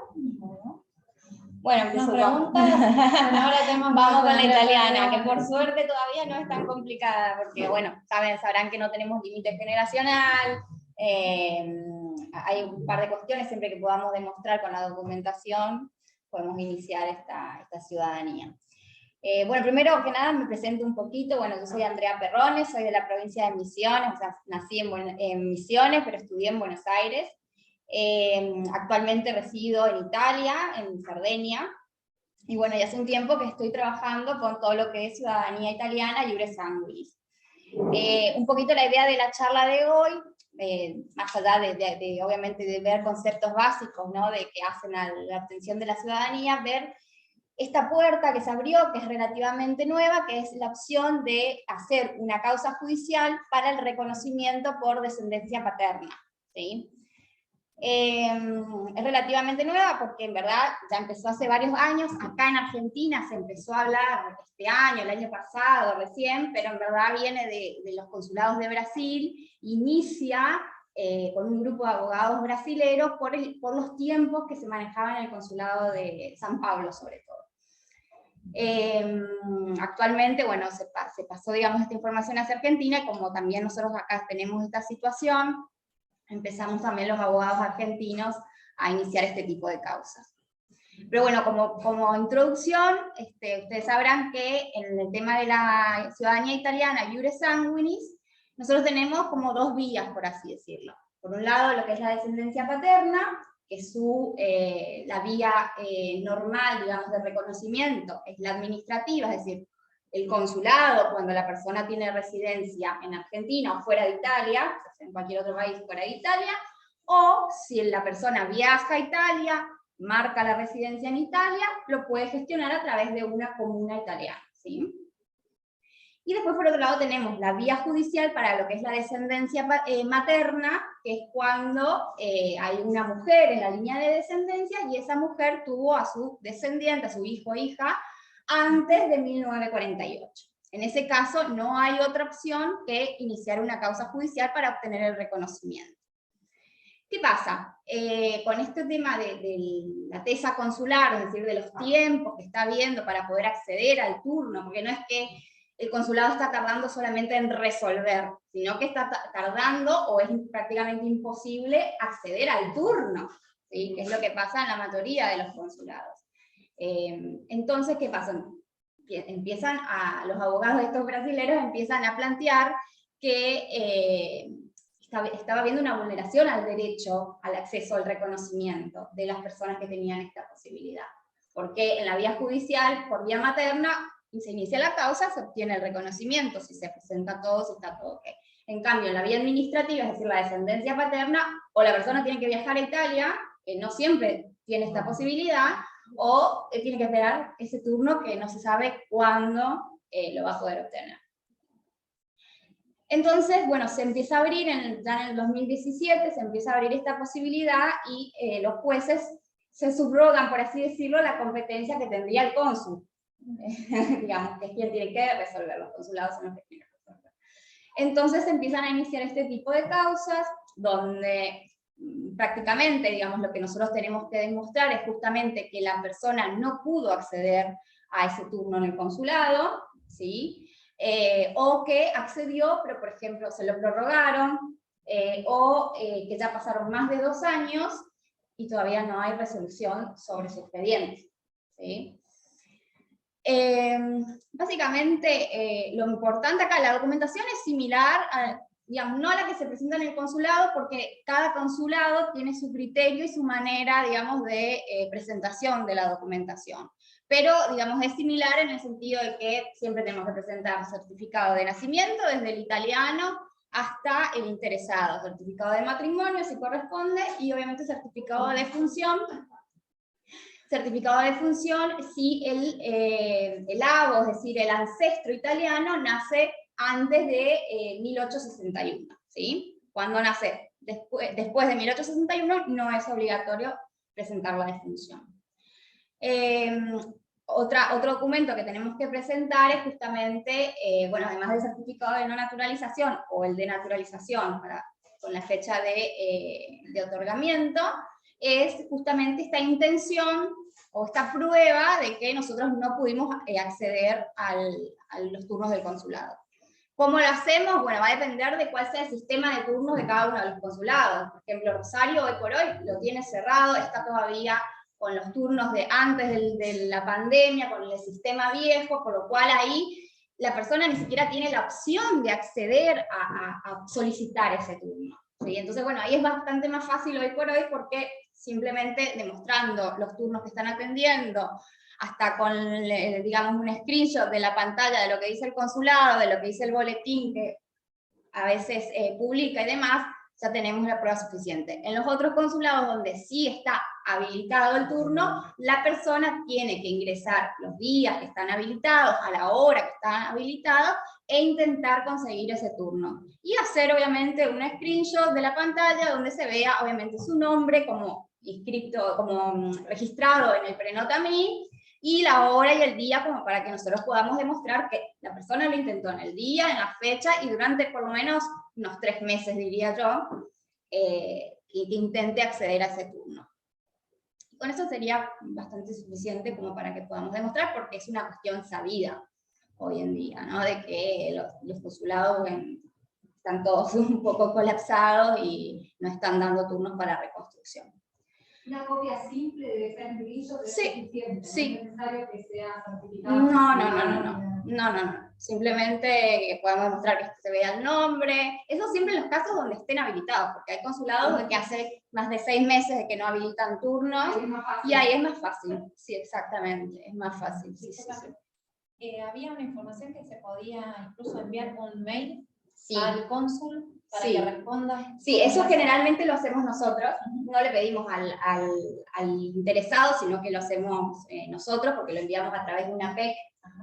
Bueno, ¿Más empezó preguntas? Bueno, ahora tenemos vamos con la Andrea italiana, que Ferrero. por suerte todavía no es tan complicada, porque bueno, sabrán que no tenemos límite generacional, hay un par de cuestiones, siempre que podamos demostrar con la documentación, podemos iniciar esta ciudadanía. Bueno, primero que nada me presento un poquito. Bueno, yo soy Andrea Perrone, soy de la provincia de Misiones, o sea, nací en Misiones, pero estudié en Buenos Aires. Actualmente resido en Italia, en Cerdeña, y bueno, ya hace un tiempo que estoy trabajando con todo lo que es ciudadanía italiana y Iure Sanguinis. Un poquito la idea de la charla de hoy, más allá de obviamente de ver conceptos básicos, ¿no?, de que hacen a la obtención de la ciudadanía, ver esta puerta que se abrió, que es relativamente nueva, que es la opción de hacer una causa judicial para el reconocimiento por descendencia paterna, ¿sí? Es relativamente nueva porque en verdad ya empezó hace varios años. Acá en Argentina se empezó a hablar este año, el año pasado recién, pero en verdad viene de los consulados de Brasil, inicia con un grupo de abogados brasileros por los tiempos que se manejaban en el consulado de San Pablo sobre todo. Actualmente, bueno, se pasó, digamos, esta información hacia Argentina, y como también nosotros acá tenemos esta situación, empezamos también los abogados argentinos a iniciar este tipo de causas. Pero bueno, como introducción, ustedes sabrán que en el tema de la ciudadanía italiana, Iure Sanguinis, nosotros tenemos como dos vías, por así decirlo. Por un lado, lo que es la descendencia paterna, que es la vía normal, digamos, de reconocimiento, es la administrativa, es decir, el consulado, cuando la persona tiene residencia en Argentina o fuera de Italia, o sea, en cualquier otro país fuera de Italia, o si la persona viaja a Italia, marca la residencia en Italia, lo puede gestionar a través de una comuna italiana, ¿sí? Y después, por otro lado, tenemos la vía judicial para lo que es la descendencia materna, que es cuando hay una mujer en la línea de descendencia y esa mujer tuvo a su descendiente, a su hijo o hija, antes de 1948. En ese caso, no hay otra opción que iniciar una causa judicial para obtener el reconocimiento. ¿Qué pasa? Con este tema de la tesa consular, es decir, de los tiempos que está habiendo para poder acceder al turno, porque no es que el consulado está tardando solamente en resolver, sino que está tardando o es prácticamente imposible acceder al turno, ¿sí?, que es lo que pasa en la mayoría de los consulados. Entonces, ¿qué pasa? Los abogados de estos brasileños empiezan a plantear que estaba habiendo una vulneración al derecho al acceso al reconocimiento de las personas que tenían esta posibilidad. Porque en la vía judicial, por vía materna, se inicia la causa, se obtiene el reconocimiento, si se presenta todo, si está todo ok. En cambio, en la vía administrativa, es decir, la descendencia paterna, o la persona tiene que viajar a Italia, que no siempre tiene esta posibilidad, o tiene que esperar ese turno que no se sabe cuándo lo va a poder obtener. Entonces, bueno, se empieza a abrir, ya en el 2017, se empieza a abrir esta posibilidad y los jueces se subrogan, por así decirlo, la competencia que tendría el cónsul. Digamos, que es quien tiene que resolver, los consulados son los que tienen que resolver. Entonces se empiezan a iniciar este tipo de causas, donde prácticamente, digamos, lo que nosotros tenemos que demostrar es justamente que la persona no pudo acceder a ese turno en el consulado, ¿sí?, o que accedió, pero por ejemplo se lo prorrogaron, o que ya pasaron más de 2 años y todavía no hay resolución sobre su expediente, ¿sí? Básicamente, lo importante acá, la documentación es similar a, digamos, no a la que se presenta en el consulado, porque cada consulado tiene su criterio y su manera, digamos, de presentación de la documentación. Pero, digamos, es similar en el sentido de que siempre tenemos que presentar certificado de nacimiento, desde el italiano hasta el interesado, certificado de matrimonio si corresponde, y obviamente certificado de defunción. Certificado de defunción si el avo, es decir, el ancestro italiano, nace antes de 1861, ¿sí? Cuando nace después de 1861 no es obligatorio presentar la defunción. Otro documento que tenemos que presentar es justamente, bueno, además del certificado de no naturalización o el de naturalización con la fecha de otorgamiento, es justamente esta intención o esta prueba de que nosotros no pudimos acceder a los turnos del consulado. ¿Cómo lo hacemos? Bueno, va a depender de cuál sea el sistema de turnos de cada uno de los consulados. Por ejemplo, Rosario hoy por hoy lo tiene cerrado, está todavía con los turnos de antes de la pandemia, con el sistema viejo, por lo cual ahí la persona ni siquiera tiene la opción de acceder a solicitar ese turno. ¿Sí? Entonces, bueno, ahí es bastante más fácil hoy por hoy porque simplemente demostrando los turnos que están atendiendo, hasta con, digamos, un screenshot de la pantalla de lo que dice el consulado, de lo que dice el boletín que a veces publica y demás, ya tenemos la prueba suficiente. En los otros consulados donde sí está habilitado el turno, la persona tiene que ingresar los días que están habilitados, a la hora que están habilitados, e intentar conseguir ese turno. Y hacer obviamente un screenshot de la pantalla donde se vea obviamente su nombre como inscrito, como registrado en el Prenotamí, y la hora y el día como para que nosotros podamos demostrar que la persona lo intentó en el día, en la fecha, y durante por lo menos unos 3 meses, diría yo, y que intente acceder a ese turno. Con eso sería bastante suficiente como para que podamos demostrar, porque es una cuestión sabida hoy en día, ¿no? De que los consulados están todos un poco colapsados y no están dando turnos para reconstrucción. Una copia simple de ese grillo es suficiente, sí. No es necesario que sea certificado. No. Simplemente que podamos demostrar que se vea el nombre. Eso siempre en los casos donde estén habilitados, porque hay consulados que hace más de 6 meses de que no habilitan turnos, y ahí es más fácil. Sí, exactamente, es más fácil. Sí. Había una información que se podía incluso enviar un mail Sí. al cónsul para que responda. Sí, eso generalmente lo hacemos nosotros, no le pedimos al interesado, sino que lo hacemos nosotros, porque lo enviamos a través de una PEC,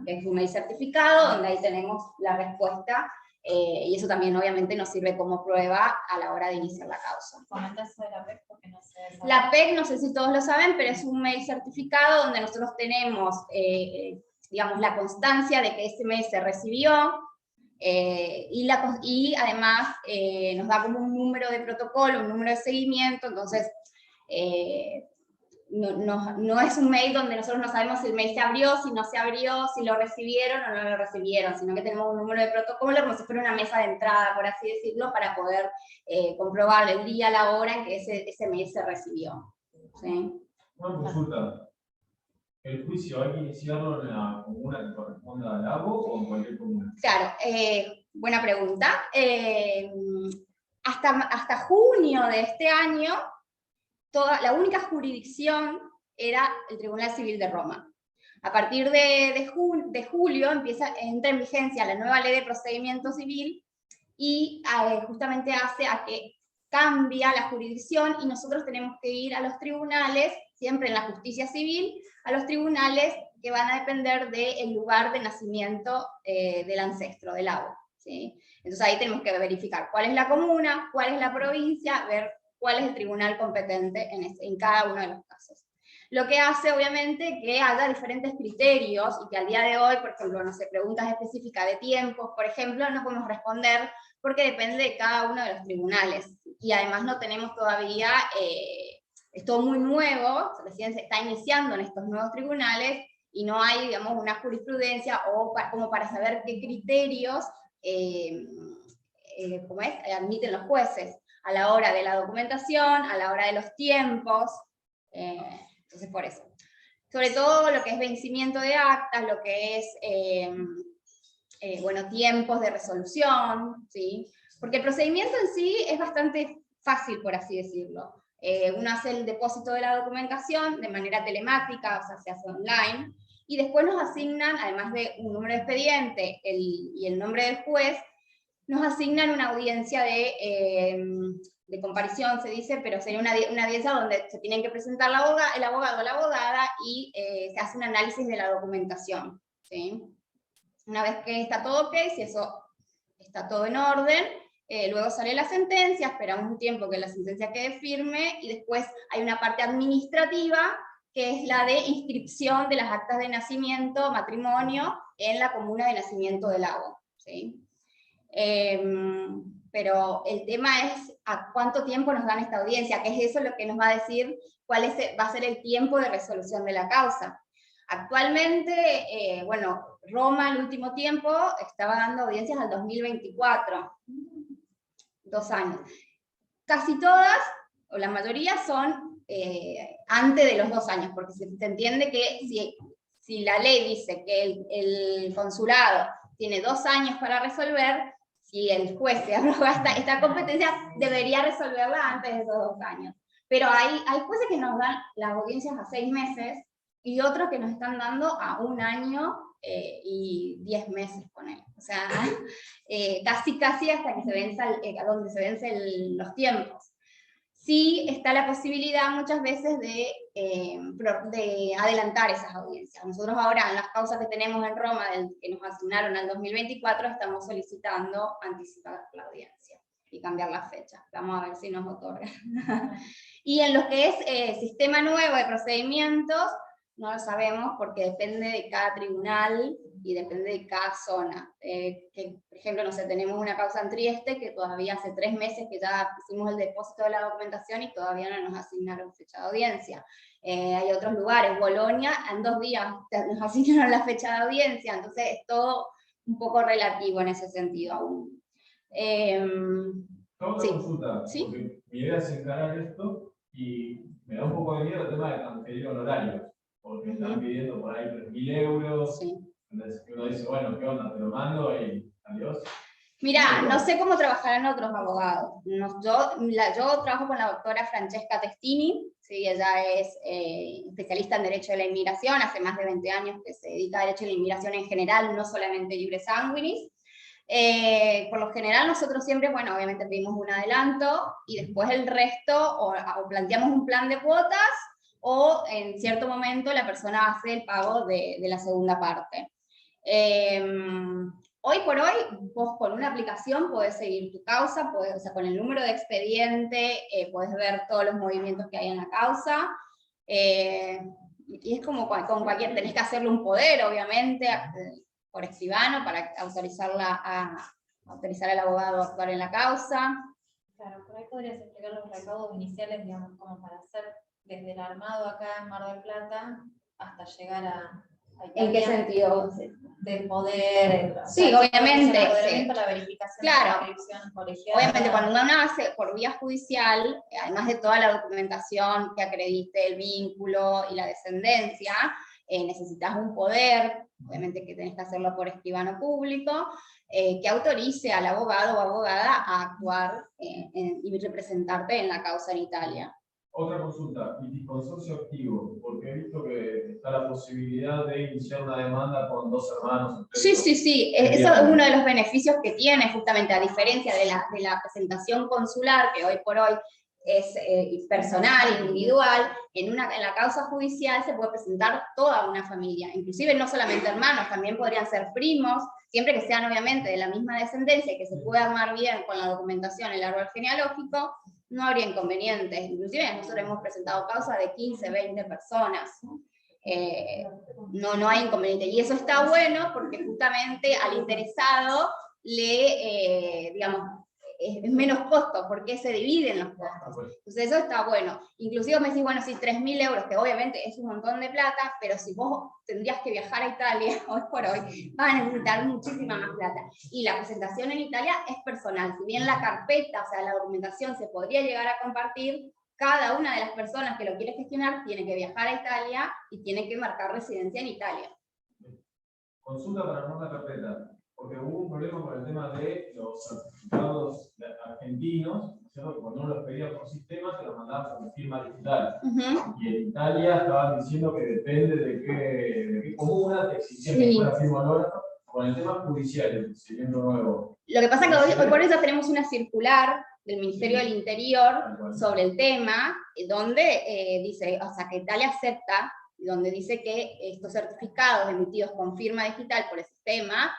que es un mail certificado, donde ahí tenemos la respuesta, y eso también obviamente nos sirve como prueba a la hora de iniciar la causa. Comenta eso de la PEC porque no sé. La PEC, no sé si todos lo saben, pero es un mail certificado donde nosotros tenemos, digamos, la constancia de que ese mail se recibió, y además nos da como un número de protocolo, un número de seguimiento, entonces no es un mail donde nosotros no sabemos si el mail se abrió, si no se abrió, si lo recibieron o no lo recibieron, sino que tenemos un número de protocolo como si fuera una mesa de entrada, por así decirlo, para poder comprobar el día, la hora en que ese mail se recibió. ¿Sí? Una consulta. ¿El juicio hay que iniciarlo en la comuna que corresponda al lago o en cualquier comuna? Claro, buena pregunta. Hasta junio de este año, la única jurisdicción era el Tribunal Civil de Roma. A partir de julio entra en vigencia la nueva ley de procedimiento civil y justamente hace a que cambia la jurisdicción y nosotros tenemos que ir a los tribunales, siempre en la justicia civil, a los tribunales que van a depender del lugar de nacimiento del ancestro, del abuelo. ¿Sí? Entonces ahí tenemos que verificar cuál es la comuna, cuál es la provincia, ver cuál es el tribunal competente en cada uno de los casos. Lo que hace, obviamente, que haya diferentes criterios y que al día de hoy, por ejemplo, no sé, preguntas específicas de tiempos, por ejemplo, no podemos responder porque depende de cada uno de los tribunales. Y además no tenemos todavía, es todo muy nuevo, recién se está iniciando en estos nuevos tribunales y no hay, digamos, una jurisprudencia como para saber qué criterios admiten los jueces a la hora de la documentación, a la hora de los tiempos, entonces por eso. Sobre todo lo que es vencimiento de actas, lo que es, tiempos de resolución, ¿sí? Porque el procedimiento en sí es bastante fácil, por así decirlo. Uno hace el depósito de la documentación de manera telemática, o sea, se hace online, y después nos asignan, además de un número de expediente y el nombre del juez, nos asignan una audiencia de comparición, se dice, pero sería una audiencia donde se tienen que presentar el abogado o la abogada y se hace un análisis de la documentación. ¿Sí? Una vez que está todo ok, si eso está todo en orden, luego sale la sentencia, esperamos un tiempo que la sentencia quede firme, y después hay una parte administrativa, que es la de inscripción de las actas de nacimiento, matrimonio, en la comuna de nacimiento del lago. ¿Sí? Pero el tema es a cuánto tiempo nos dan esta audiencia, que es eso lo que nos va a decir cuál va a ser el tiempo de resolución de la causa. Actualmente, Roma el último tiempo estaba dando audiencias al 2024, 2 años. Casi todas, o la mayoría, son antes de los 2 años, porque se entiende que si la ley dice que el consulado tiene 2 años para resolver, si el juez se arroga esta competencia, debería resolverla antes de esos 2 años. Pero hay jueces que nos dan las audiencias a 6 meses, y otros que nos están dando a 1 año y 10 meses con él. O sea, casi hasta que se venza, donde se vencen los tiempos. Sí está la posibilidad muchas veces de adelantar esas audiencias. Nosotros ahora, en las causas que tenemos en Roma, que nos asignaron al 2024, estamos solicitando anticipar la audiencia y cambiar la fecha. Vamos a ver si nos otorgan. Y en lo que es sistema nuevo de procedimientos, no lo sabemos porque depende de cada tribunal y depende de cada zona. Que, por ejemplo, no sé, tenemos una causa en Trieste que todavía hace 3 meses que ya hicimos el depósito de la documentación y todavía no nos asignaron fecha de audiencia. Hay otros lugares, Bolonia, en 2 días nos asignaron la fecha de audiencia, entonces es todo un poco relativo en ese sentido aún. Tengo una consulta, ¿sí? Porque mi idea es encarar esto y me da un poco de miedo el tema de transferir honorarios, porque están pidiendo por ahí 3.000 euros, sí. Entonces uno dice, bueno, ¿qué onda? Te lo mando y adiós. Mirá, no sé cómo trabajarán otros abogados. Yo trabajo con la doctora Francesca Testini, ¿sí? Ella es especialista en Derecho de la Inmigración, hace más de 20 años que se dedica a Derecho de la Inmigración en general, no solamente libre sanguinis. Por lo general nosotros siempre, bueno, obviamente pedimos un adelanto y después el resto o planteamos un plan de cuotas o en cierto momento la persona hace el pago de la segunda parte. Hoy por hoy, vos con una aplicación podés seguir tu causa, o sea, con el número de expediente, podés ver todos los movimientos que hay en la causa, y es como con cualquier, tenés que hacerle un poder, obviamente, por escribano, para autorizar al abogado a actuar en la causa. Claro, por ahí podrías explicar los recaudos iniciales, digamos, como para hacer desde el armado acá en Mar del Plata hasta llegar a ¿En qué sentido? Del poder. Sí, obviamente. Sí. La verificación, claro. de la inscripción colegial. Obviamente, cuando uno hace por vía judicial, además de toda la documentación que acredite el vínculo y la descendencia, necesitas un poder, obviamente que tenés que hacerlo por escribano público, que autorice al abogado o abogada a actuar y representarte en la causa en Italia. Otra consulta, litisconsorcio activo, porque he visto que está la posibilidad de iniciar una demanda con 2 hermanos. Sí, eso es uno de los beneficios que tiene, justamente a diferencia de la presentación consular, que hoy por hoy es personal, individual. En la causa judicial se puede presentar toda una familia, inclusive no solamente hermanos, también podrían ser primos, siempre que sean obviamente de la misma descendencia y que se pueda armar bien con la documentación, el árbol genealógico, no habría inconvenientes. Inclusive nosotros hemos presentado causas de 15, 20 personas. No hay inconveniente. Y eso está bueno porque justamente al interesado digamos, es menos costo, porque se dividen los costos. Entonces eso está bueno. Inclusive me decís, bueno, sí, 3.000 euros, que obviamente es un montón de plata, pero si vos tendrías que viajar a Italia, hoy por hoy, vas a necesitar muchísima más plata. Y la presentación en Italia es personal. Si bien la carpeta, o sea, la documentación se podría llegar a compartir, cada una de las personas que lo quiere gestionar tiene que viajar a Italia y tiene que marcar residencia en Italia. Consulta para armar la carpeta. Porque hubo un problema con el tema de los certificados argentinos, ¿cierto? Que cuando uno los pedía por sistema, se los mandaban con firma digital. Y en Italia estaban diciendo que depende de qué comuna te exigían que fuera firma ológrafa. Con el tema judicial, el procedimiento nuevo. Lo que pasa es que hoy por eso tenemos una circular del Ministerio del Interior sobre el tema, donde dice, o sea, que Italia acepta, donde dice que estos certificados emitidos con firma digital por el sistema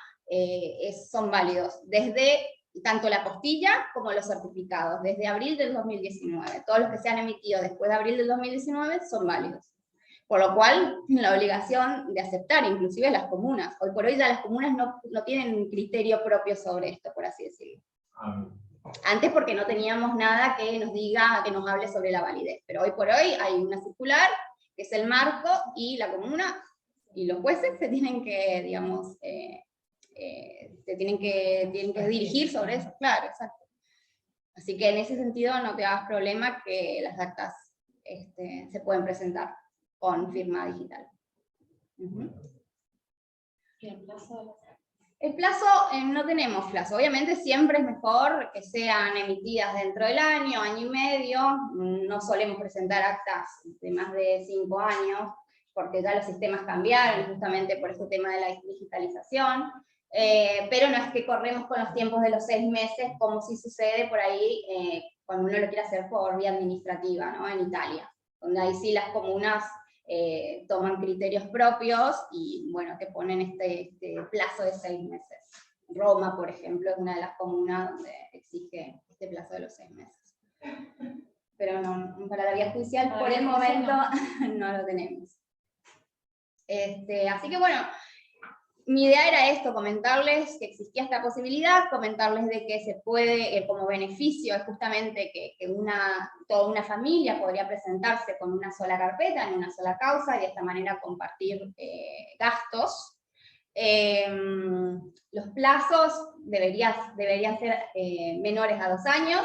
son válidos desde tanto la postilla como los certificados, desde abril del 2019. Todos los que se han emitido después de abril del 2019 son válidos. Por lo cual, la obligación de aceptar, inclusive las comunas. Hoy por hoy ya las comunas no tienen un criterio propio sobre esto, por así decirlo. Antes porque no teníamos nada que nos diga, que nos hable sobre la validez. Pero hoy por hoy hay una circular, que es el marco, y la comuna y los jueces se tienen que, digamos, tienen que dirigir sobre eso, claro, exacto. Así que en ese sentido no te hagas problema que las actas se pueden presentar con firma digital. ¿Y el plazo? El plazo, no tenemos plazo. Obviamente siempre es mejor que sean emitidas dentro del año y medio. No solemos presentar actas de más de 5 años, porque ya los sistemas cambiaron, justamente por este tema de la digitalización. Pero no es que corremos con los tiempos de los 6 meses, como si sucede por ahí cuando uno lo quiere hacer por vía administrativa, ¿no? En Italia, donde ahí sí las comunas toman criterios propios y bueno, te ponen este plazo de 6 meses. Roma, por ejemplo, es una de las comunas donde exige este plazo de los 6 meses. Pero no, para la vía judicial por el momento no lo tenemos. Así que bueno, mi idea era esto, comentarles que existía esta posibilidad, comentarles de que se puede, como beneficio, es justamente que toda una familia podría presentarse con una sola carpeta, en una sola causa, y de esta manera compartir gastos. Los plazos deberían ser menores a 2 años,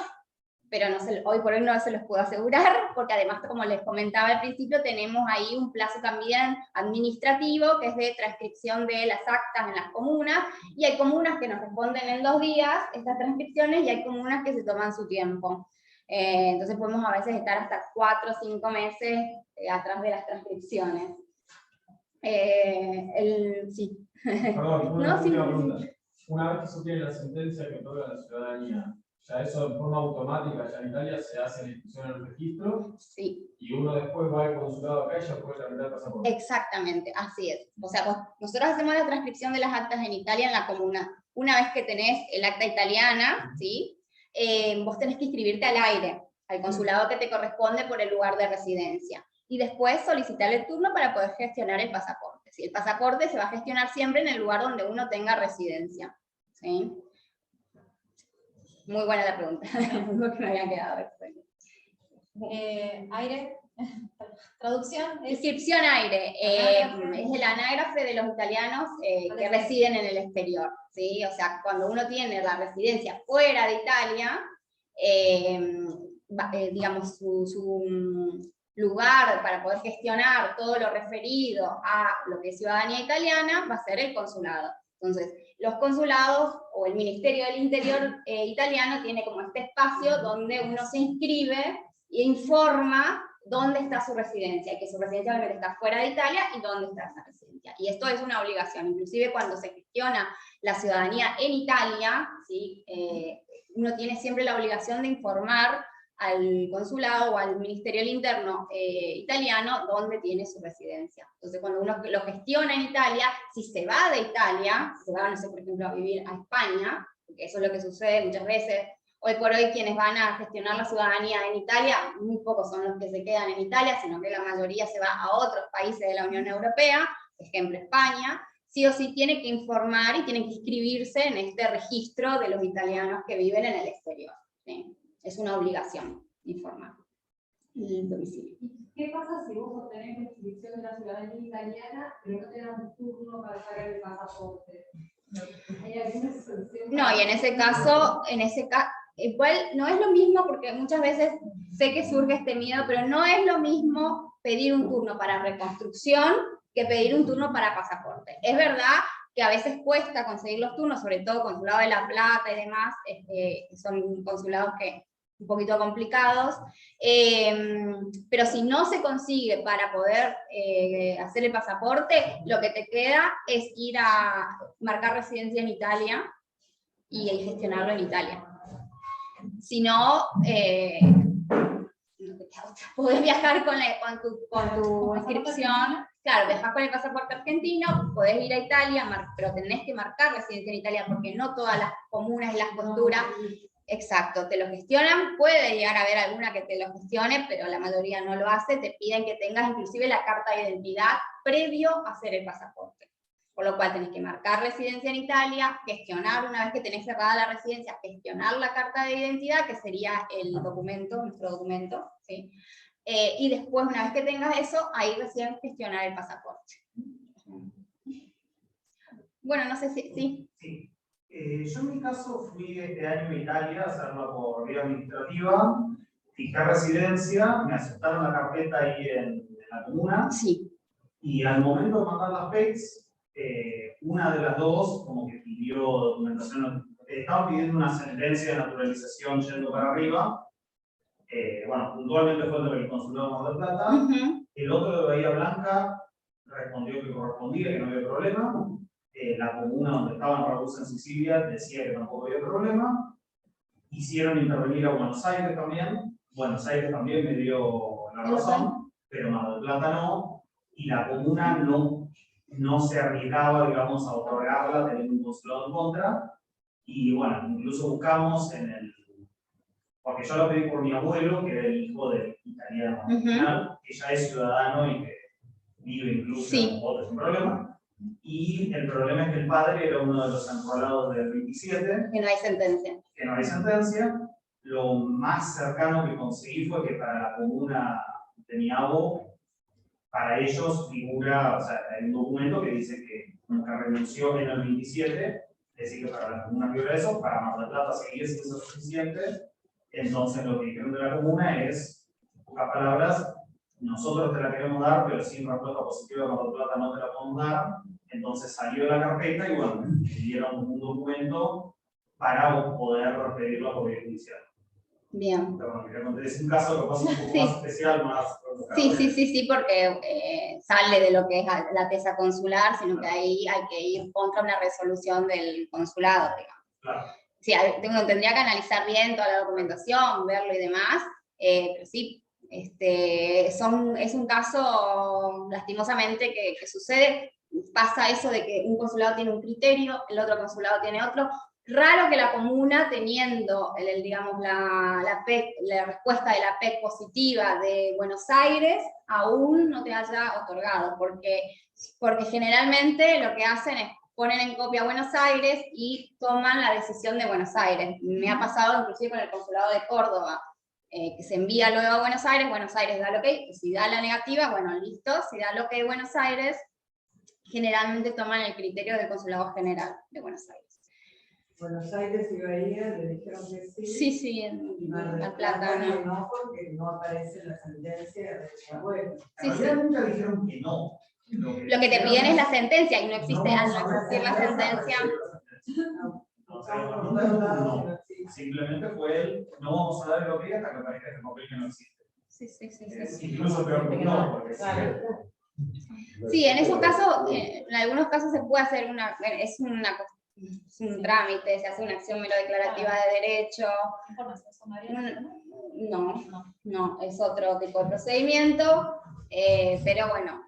pero hoy por hoy no se los puedo asegurar, porque además, como les comentaba al principio, tenemos ahí un plazo también administrativo, que es de transcripción de las actas en las comunas, y hay comunas que nos responden en 2 días estas transcripciones, y hay comunas que se toman su tiempo. Entonces podemos a veces estar hasta 4 o 5 meses atrás de las transcripciones. Sí. Perdón, No, sí, pregunta. Una vez que se obtiene la sentencia que otorga la ciudadanía, ¿ya eso de forma automática ya en Italia se hace la inscripción en el registro? Sí. Y uno después va al consulado acá y ya puede tramitar el pasaporte. Exactamente, así es. O sea, nosotros hacemos la transcripción de las actas en Italia en la comuna. Una vez que tenés el acta italiana, ¿sí? Vos tenés que inscribirte al aire, al consulado que te corresponde por el lugar de residencia. Y después solicitar el turno para poder gestionar el pasaporte. ¿Sí? El pasaporte se va a gestionar siempre en el lugar donde uno tenga residencia. ¿Sí? Muy buena la pregunta, porque me había quedado. Aire, traducción. Inscripción aire, es el anágrafe de los italianos que residen en el exterior, ¿sí? O sea, cuando uno tiene la residencia fuera de Italia, digamos, su lugar para poder gestionar todo lo referido a lo que es ciudadanía italiana va a ser el consulado. Entonces, los consulados o el Ministerio del Interior italiano tiene como este espacio donde uno se inscribe e informa dónde está su residencia, y que su residencia obviamente está fuera de Italia y dónde está esa residencia. Y esto es una obligación, inclusive cuando se gestiona la ciudadanía en Italia, ¿sí? Uno tiene siempre la obligación de informar al consulado o al Ministerio del Interno italiano dónde tiene su residencia. Entonces, cuando uno lo gestiona en Italia, si se va de Italia, si se va, no sé, por ejemplo, a vivir a España, porque eso es lo que sucede muchas veces. Hoy por hoy quienes van a gestionar la ciudadanía en Italia, muy pocos son los que se quedan en Italia, sino que la mayoría se va a otros países de la Unión Europea, por ejemplo España. Sí o sí tiene que informar y tiene que inscribirse en este registro de los italianos que viven en el exterior. ¿Sí? Es una obligación informar el domicilio. ¿Qué pasa si vos obtenés la inscripción de la ciudadanía italiana, pero no tenés un turno para sacar el pasaporte? ¿Hay alguna solución? No, y en ese caso, igual no es lo mismo, porque muchas veces sé que surge este miedo, pero no es lo mismo pedir un turno para reconstrucción que pedir un turno para pasaporte. Es verdad que a veces cuesta conseguir los turnos, sobre todo Consulado de La Plata y demás, son consulados que un poquito complicados, pero si no se consigue para poder hacer el pasaporte, lo que te queda es ir a marcar residencia en Italia y gestionarlo en Italia. Si no, podés viajar con tu inscripción, claro, viajás con el pasaporte argentino, podés ir a Italia, pero tenés que marcar residencia en Italia porque no todas las comunas y las posturas, exacto, te lo gestionan. Puede llegar a haber alguna que te lo gestione, pero la mayoría no lo hace. Te piden que tengas inclusive la carta de identidad previo a hacer el pasaporte. Por lo cual tenés que marcar residencia en Italia, gestionar, una vez que tenés cerrada la residencia, gestionar la carta de identidad, que sería el documento, nuestro documento, ¿sí? Y después, una vez que tengas eso, ahí recién gestionar el pasaporte. Bueno, no sé si... ¿sí? Sí. Yo en mi caso fui este año a Italia a hacerlo por vía administrativa fijé residencia, me aceptaron la carpeta ahí en la comuna. Sí. Y al momento de mandar las PECs, una de las dos, como que pidió documentación, estaban pidiendo una sentencia de naturalización yendo para arriba. Bueno, puntualmente fue el del Consulado de Mar del Plata. El otro de Bahía Blanca respondió que correspondía, que no había problema. La comuna donde estaban Ragusa en Sicilia decía que tampoco había problema. Hicieron intervenir a Buenos Aires también. Buenos Aires también me dio la razón, pero Mar del Plata no. Y la comuna no se arriesgaba, digamos, a otorgarla teniendo un consulado en contra. Y bueno, incluso buscamos porque yo lo pedí por mi abuelo, que era el hijo del italiano original, que ya es ciudadano y que vive incluso en votos sin problema. Y el problema es que el padre era uno de los enrolados del 27. Que no hay sentencia. Que no hay sentencia. Lo más cercano que conseguí fue que para la comuna de mi abuelo, para ellos figura, o sea, hay un documento que dice que como que renunció en el 27, es decir, que para la comuna figura eso, para Mar del Plata seguía siendo suficiente. Entonces lo que dijeron de la comuna es, en pocas palabras, nosotros te la queremos dar, pero sin respuesta positiva de Mar del Plata no te la podemos dar. Entonces salió de la carpeta y bueno, me dieron un documento para poder pedirlo por vía judicial. Bien. Pero bueno, es un caso que pasa un poco más especial, más... Sí, porque sale de lo que es la tesa consular, sino que ahí hay que ir contra una resolución del consulado, digamos. Claro. Sí, uno tendría que analizar bien toda la documentación, verlo y demás, pero sí, es un caso lastimosamente que sucede. Pasa eso de que un consulado tiene un criterio, el otro consulado tiene otro. Raro que la comuna, teniendo digamos, la respuesta de la PEC positiva de Buenos Aires, aún no te haya otorgado, porque generalmente lo que hacen es poner en copia a Buenos Aires y toman la decisión de Buenos Aires. Me ha pasado inclusive con el consulado de Córdoba, que se envía luego a Buenos Aires da el ok, y si da la negativa, bueno, listo, si da el ok Buenos Aires, generalmente toman el criterio del Consulado General de Buenos Aires. Buenos Aires y Bahía le dijeron que sí. Sí, en Mar del Plata no, porque no aparece la sentencia de su abuelo. Nunca dijeron que no. Lo que te piden es la sentencia y no existe, al no existir la sentencia. No. Simplemente fue no vamos a dar el ok hasta que aparezca este papel que no existe. Sí. Incluso peor que no, porque sí, en esos casos, en algunos casos se puede hacer es un trámite, se hace una acción mero declarativa de derecho. No, es otro tipo de procedimiento, pero bueno,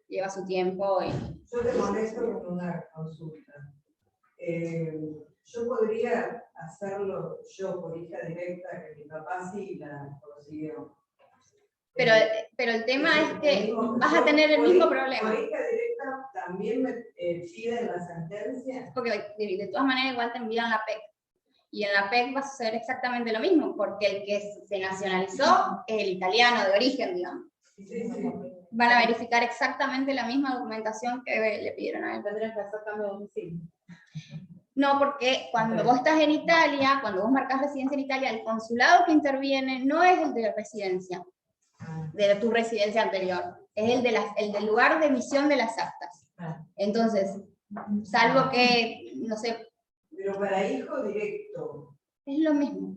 lleva su tiempo. Yo te molesto con una consulta. Yo podría hacerlo yo por hija directa, que mi papá sí la consiguió. Pero el tema es que vas a tener el mismo problema. ¿Por hija directa también me piden la sentencia? Porque de todas maneras igual te envían la PEC. Y en la PEC va a suceder exactamente lo mismo, porque el que se nacionalizó es el italiano de origen, digamos. Sí. Van a verificar exactamente la misma documentación que le pidieron a él. Tendrías que hacer cambio de domicilio. No, porque cuando vos estás en Italia, cuando vos marcas residencia en Italia, el consulado que interviene no es el de residencia, de tu residencia anterior, es el del lugar de emisión de las actas. Entonces, salvo que, no sé... Pero para hijo directo. Es lo mismo.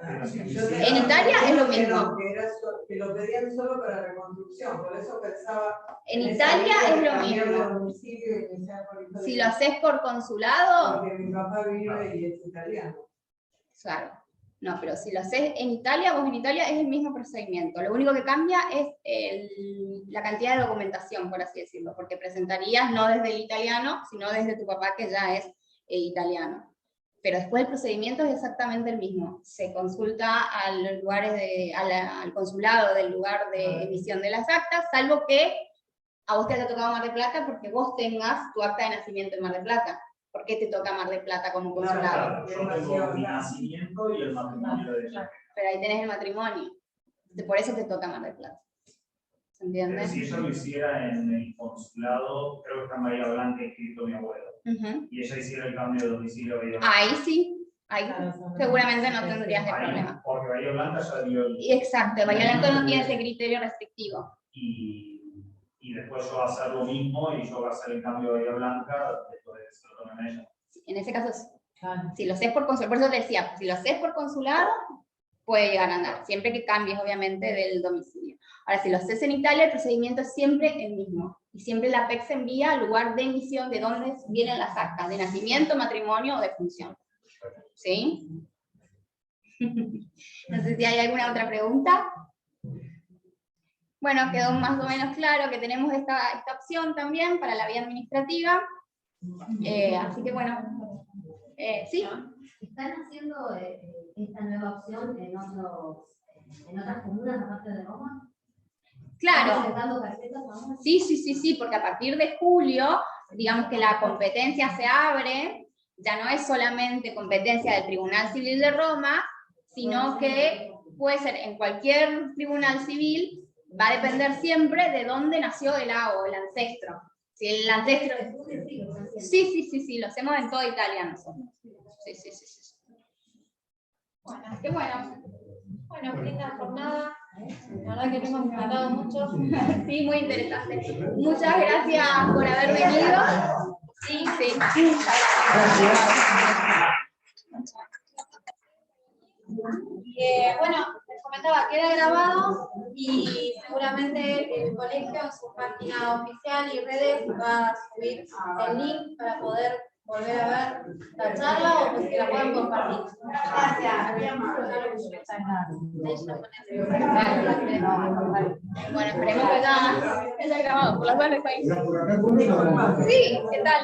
En Italia es lo mismo. Que lo pedían solo para reconstrucción, por eso pensaba... En Italia es lo mismo. Si lo haces por consulado... Porque mi papá vive y es italiano. Claro. No, pero si lo haces en Italia, vos en Italia es el mismo procedimiento. Lo único que cambia es la cantidad de documentación, por así decirlo, porque presentarías no desde el italiano, sino desde tu papá que ya es italiano. Pero después el procedimiento es exactamente el mismo. Se consulta a los lugares al consulado del lugar de emisión de las actas, salvo que a vos te haya tocado Mar del Plata porque vos tengas tu acta de nacimiento en Mar del Plata. ¿Por qué te toca Mar del Plata como consulado? Claro, yo tengo mi nacimiento y el matrimonio de ella. Pero ahí tenés el matrimonio. Por eso te toca Mar del Plata. ¿Se entiende? Pero si ella lo hiciera en el consulado, creo que está en Bahía Blanca escrito mi abuelo. Y ella hiciera el cambio de domicilio. Ahí sí, Ahí seguramente no tendrías de problema. Porque Bahía Blanca ya dio el... Exacto, Bahía Blanca no tiene ese criterio restrictivo. Y después yo voy a hacer lo mismo y yo voy a hacer el cambio de Bahía Blanca después de que se lo tomen ellos. En ese caso, si lo haces por consulado, por eso te decía, si lo haces por consulado, puede llegar a andar, siempre que cambies, obviamente, del domicilio. Ahora, si lo haces en Italia, el procedimiento es siempre el mismo. Y siempre la PEC envía al lugar de emisión de donde vienen las actas, de nacimiento, matrimonio o de función. ¿Sí? No sé si hay alguna otra pregunta. Bueno, quedó más o menos claro que tenemos esta opción también para la vía administrativa. Así que bueno, ¿sí? ¿Están haciendo esta nueva opción en otras comunas aparte de Roma? Claro. ¿Están carpetas ahora? Sí, porque a partir de julio, digamos que la competencia se abre, ya no es solamente competencia del Tribunal Civil de Roma, sino que puede ser en cualquier tribunal civil, va a depender siempre de dónde nació el ago, el ancestro. Si el ancestro... Sí, lo hacemos en toda Italia nosotros. Sí. Bueno, qué bueno. Bueno, linda jornada. La verdad que no hemos hablado mucho. Sí, muy interesante. Muchas gracias por haber venido. Sí. Bueno, les comentaba, queda grabado y seguramente el colegio en su página oficial y redes va a subir el link para poder volver a ver la charla o que la puedan compartir. Bueno, esperemos que haya grabado por las dudas ahí. Sí, ¿qué tal?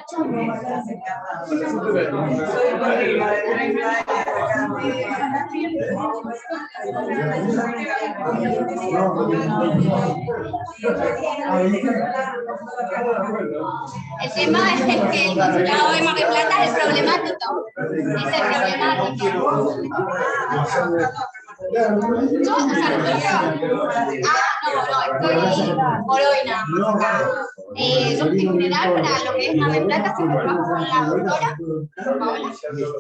El tema es que el consulado de Mar del Plata es problemático. Es el problemático. Yo, o sea, estoy por hoy nada más. Yo en general para lo que es Mar del Plata siempre trabajo con la doctora Paola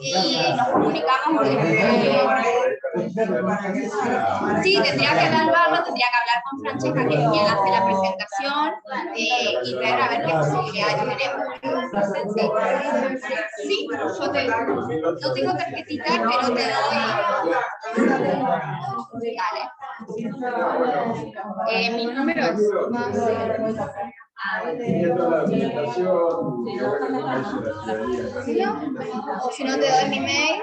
y nos comunicamos. Sí, tendría que evaluarlo, tendría que hablar con Francesca, que es quien hace la presentación, y ver a ver qué posibilidades tenemos. Sí, no tengo tarjetita, pero te doy. Dale. Mi número es o si no te doy mi mail.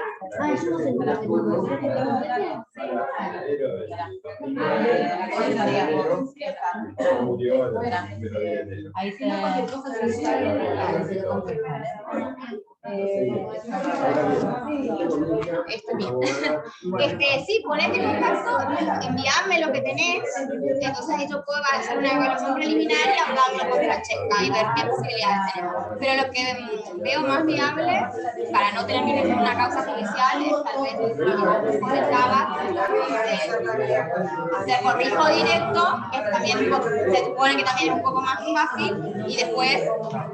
Sí, ponete en contacto, envíame lo que tenés, entonces yo puedo hacer una evaluación preliminar y hablarlo con Francesca y ver qué posibilidades tenemos. Pero lo que veo más viable, para no tener que hacer una causa judicial, es tal vez lo que comentaba, hacer por hijo directo, que también se supone que también es un poco más fácil, y después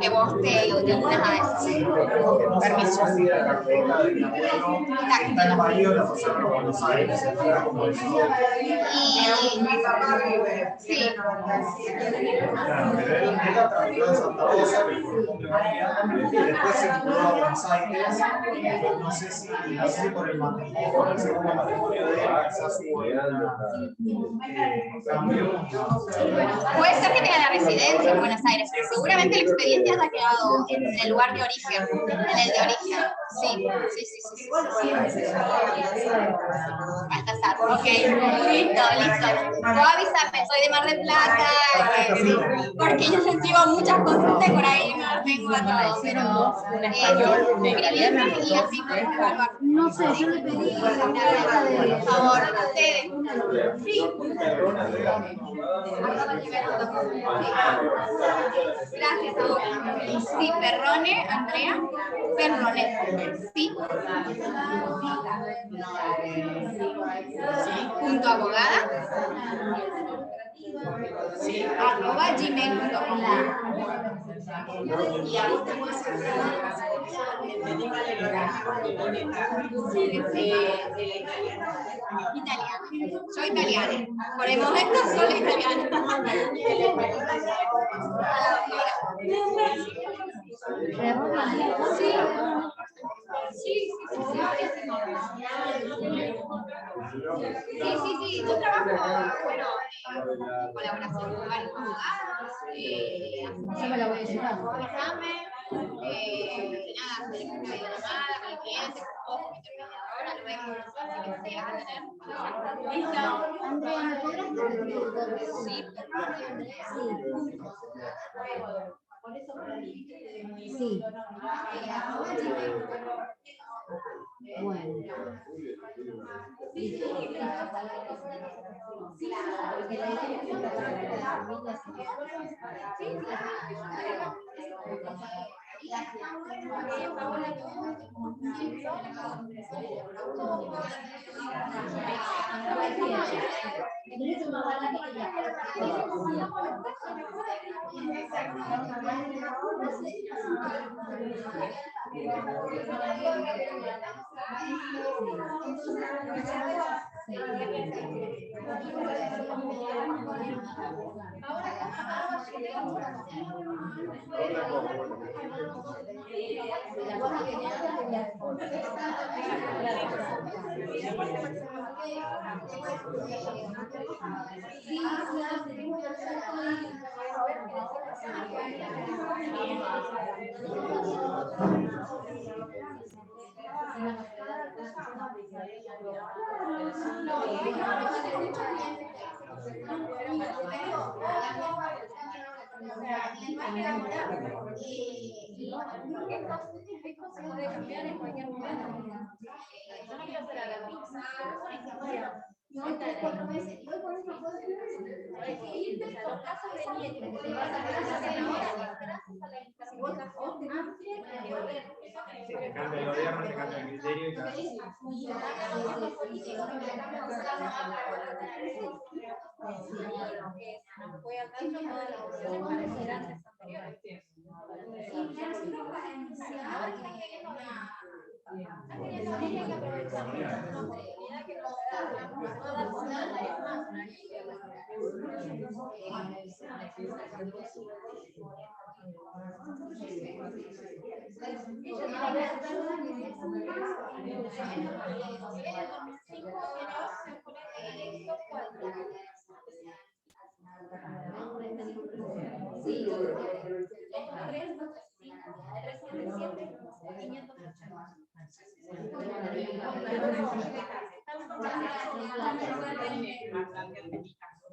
que vos te unas a eso. Permiso. Sí. Después se mudó a Buenos Aires, no sé si por el matrimonio, por el segundo matrimonio de él, quizás hubo cambio. Puede ser que tenga la residencia en Buenos Aires, pero seguramente el expediente haya quedado en el lugar de origen, en el de origen. Sí. Baltasar, ok, listo. Vos avísame, soy de Mar del Plata, porque yo recibo muchas consultas y por ahí no tengo a todos, pero escribirme y así podemos evaluar. No sé, yo le pedí la carta de favor a ustedes. Sí. Gracias, ahora. Sí, Perrone, Andrea. Perrone. Sí. Punto abogada. Sí. @gmail.com. Italiana. Soy italiana. Por el momento soy italiana. Sí, yo trabajo, bueno, en colaboración con varios abogados, hacemos la examen, nada, hacemos una videollamada con el cliente, con mi intermediadora, lo vemos, así que sí, vas a tener. ¿Listo? Andrea, ¿me podrás repetir dónde? Sí. Por eso sí. Bueno. De cambiar en cualquier momento. Yo no quiero hacer a la pizza, no, 3-4 meses. Y hoy por eso puedo irte por casos de nieto, que te vas a hacer ahora, gracias a la inflación. Si te cambia el gobierno, te cambia el criterio y cada Fue andando todas las opciones parecidas anteriores.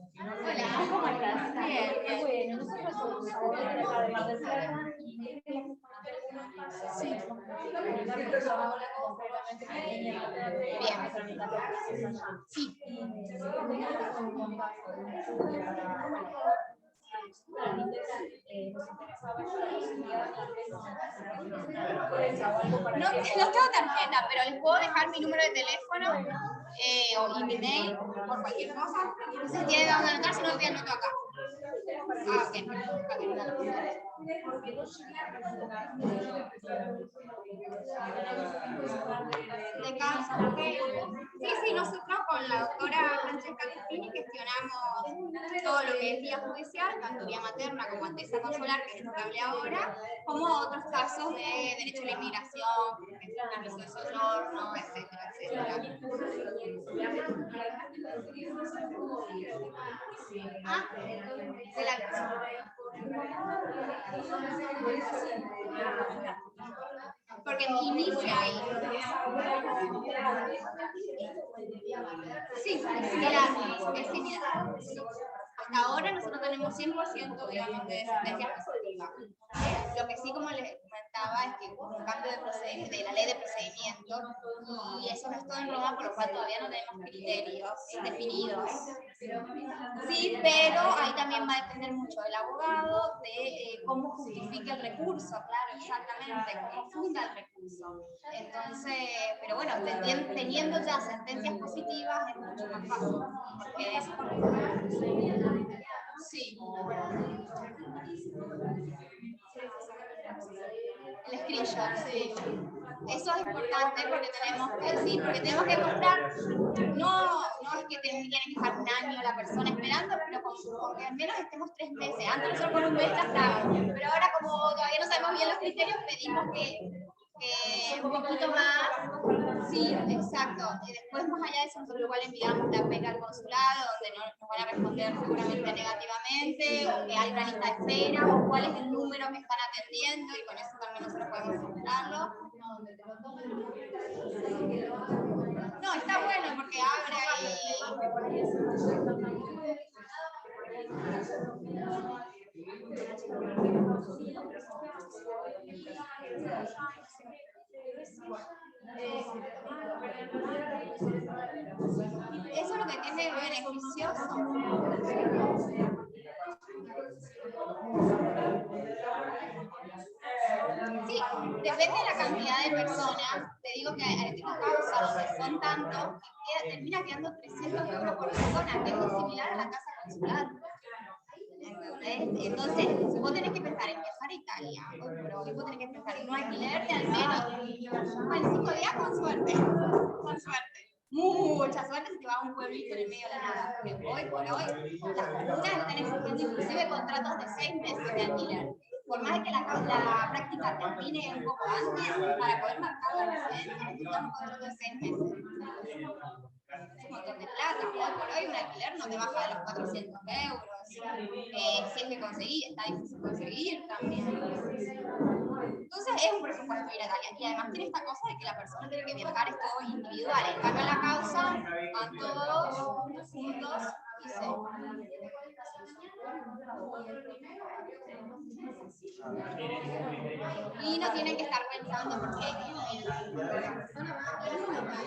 Hola, ¿cómo estás? Bien, bien. Bueno, nosotros somos abogados de Mar del Plata y sí. Sí. No tengo tarjeta, pero les puedo dejar mi número de teléfono y mi mail por cualquier cosa. Si tienen dónde anotar, si no, te anoto acá. Ah, ok. De casa, ok. Sí, nosotros con la doctora Francesca Tufini gestionamos todo lo que es vía judicial, tanto vía materna como antesa consular, que es lo que hablé ahora, como otros casos de derecho a la inmigración, permiso de soborno, etcétera, etcétera. Ah, de la porque inicia ahí. Sí, es similar. Hasta ahora nosotros tenemos 100%, digamos, de sentencias positivas. Lo que sí, como les comentaba, es que hubo un cambio de procedimiento, de la ley de procedimiento, y eso no es todo en Roma, por lo cual todavía no tenemos criterios definidos. Sí, pero ahí también va a depender mucho del abogado, de cómo justifique el recurso, claro, exactamente, cómo funda el recurso. Entonces, pero bueno, teniendo ya sentencias positivas es mucho más fácil, porque es... Sí. El screenshot, sí. Eso es importante porque tenemos que mostrar, no es que tiene que estar un año la persona esperando, pero con que al menos estemos 3 meses. Antes nosotros con un mes ya estábamos, pero ahora como todavía no sabemos bien los criterios, pedimos que un poquito más. Sí, exacto. Y después, más allá de eso, nosotros igual enviamos la beca al consulado, donde nos van a responder seguramente negativamente, o que hay una lista de espera, o cuál es el número que están atendiendo, y con eso también nosotros podemos filtrarlo. No, está bueno porque abre ahí. Eso es lo que tiene beneficioso. Sí, depende de la cantidad de personas. Te digo que tengo causas donde son tantos que termina quedando 300 euros por persona, que es muy similar a la tasa consular. Entonces, vos tenés que pensar en viajar a Italia, pero vos tenés que pensar en un alquiler de al menos, bueno, 5 días con suerte, mucha suerte si te vas a un pueblito en el medio de la nada, porque hoy por hoy las comunas están exigiendo inclusive contratos de 6 meses de alquiler. Por más que la práctica termine un poco antes, para poder marcar la residencia necesitamos un contrato de 6 meses. Es un montón de plata. Hoy por hoy un alquiler no te baja de los 400 euros. Si es que conseguís, está difícil conseguir también. Entonces es un presupuesto ir a Italia. Y además tiene esta cosa de que la persona tiene que viajar, es todo individual. En cambio la causa, van todos juntos y se... Y no tienen que estar pensando porque la persona va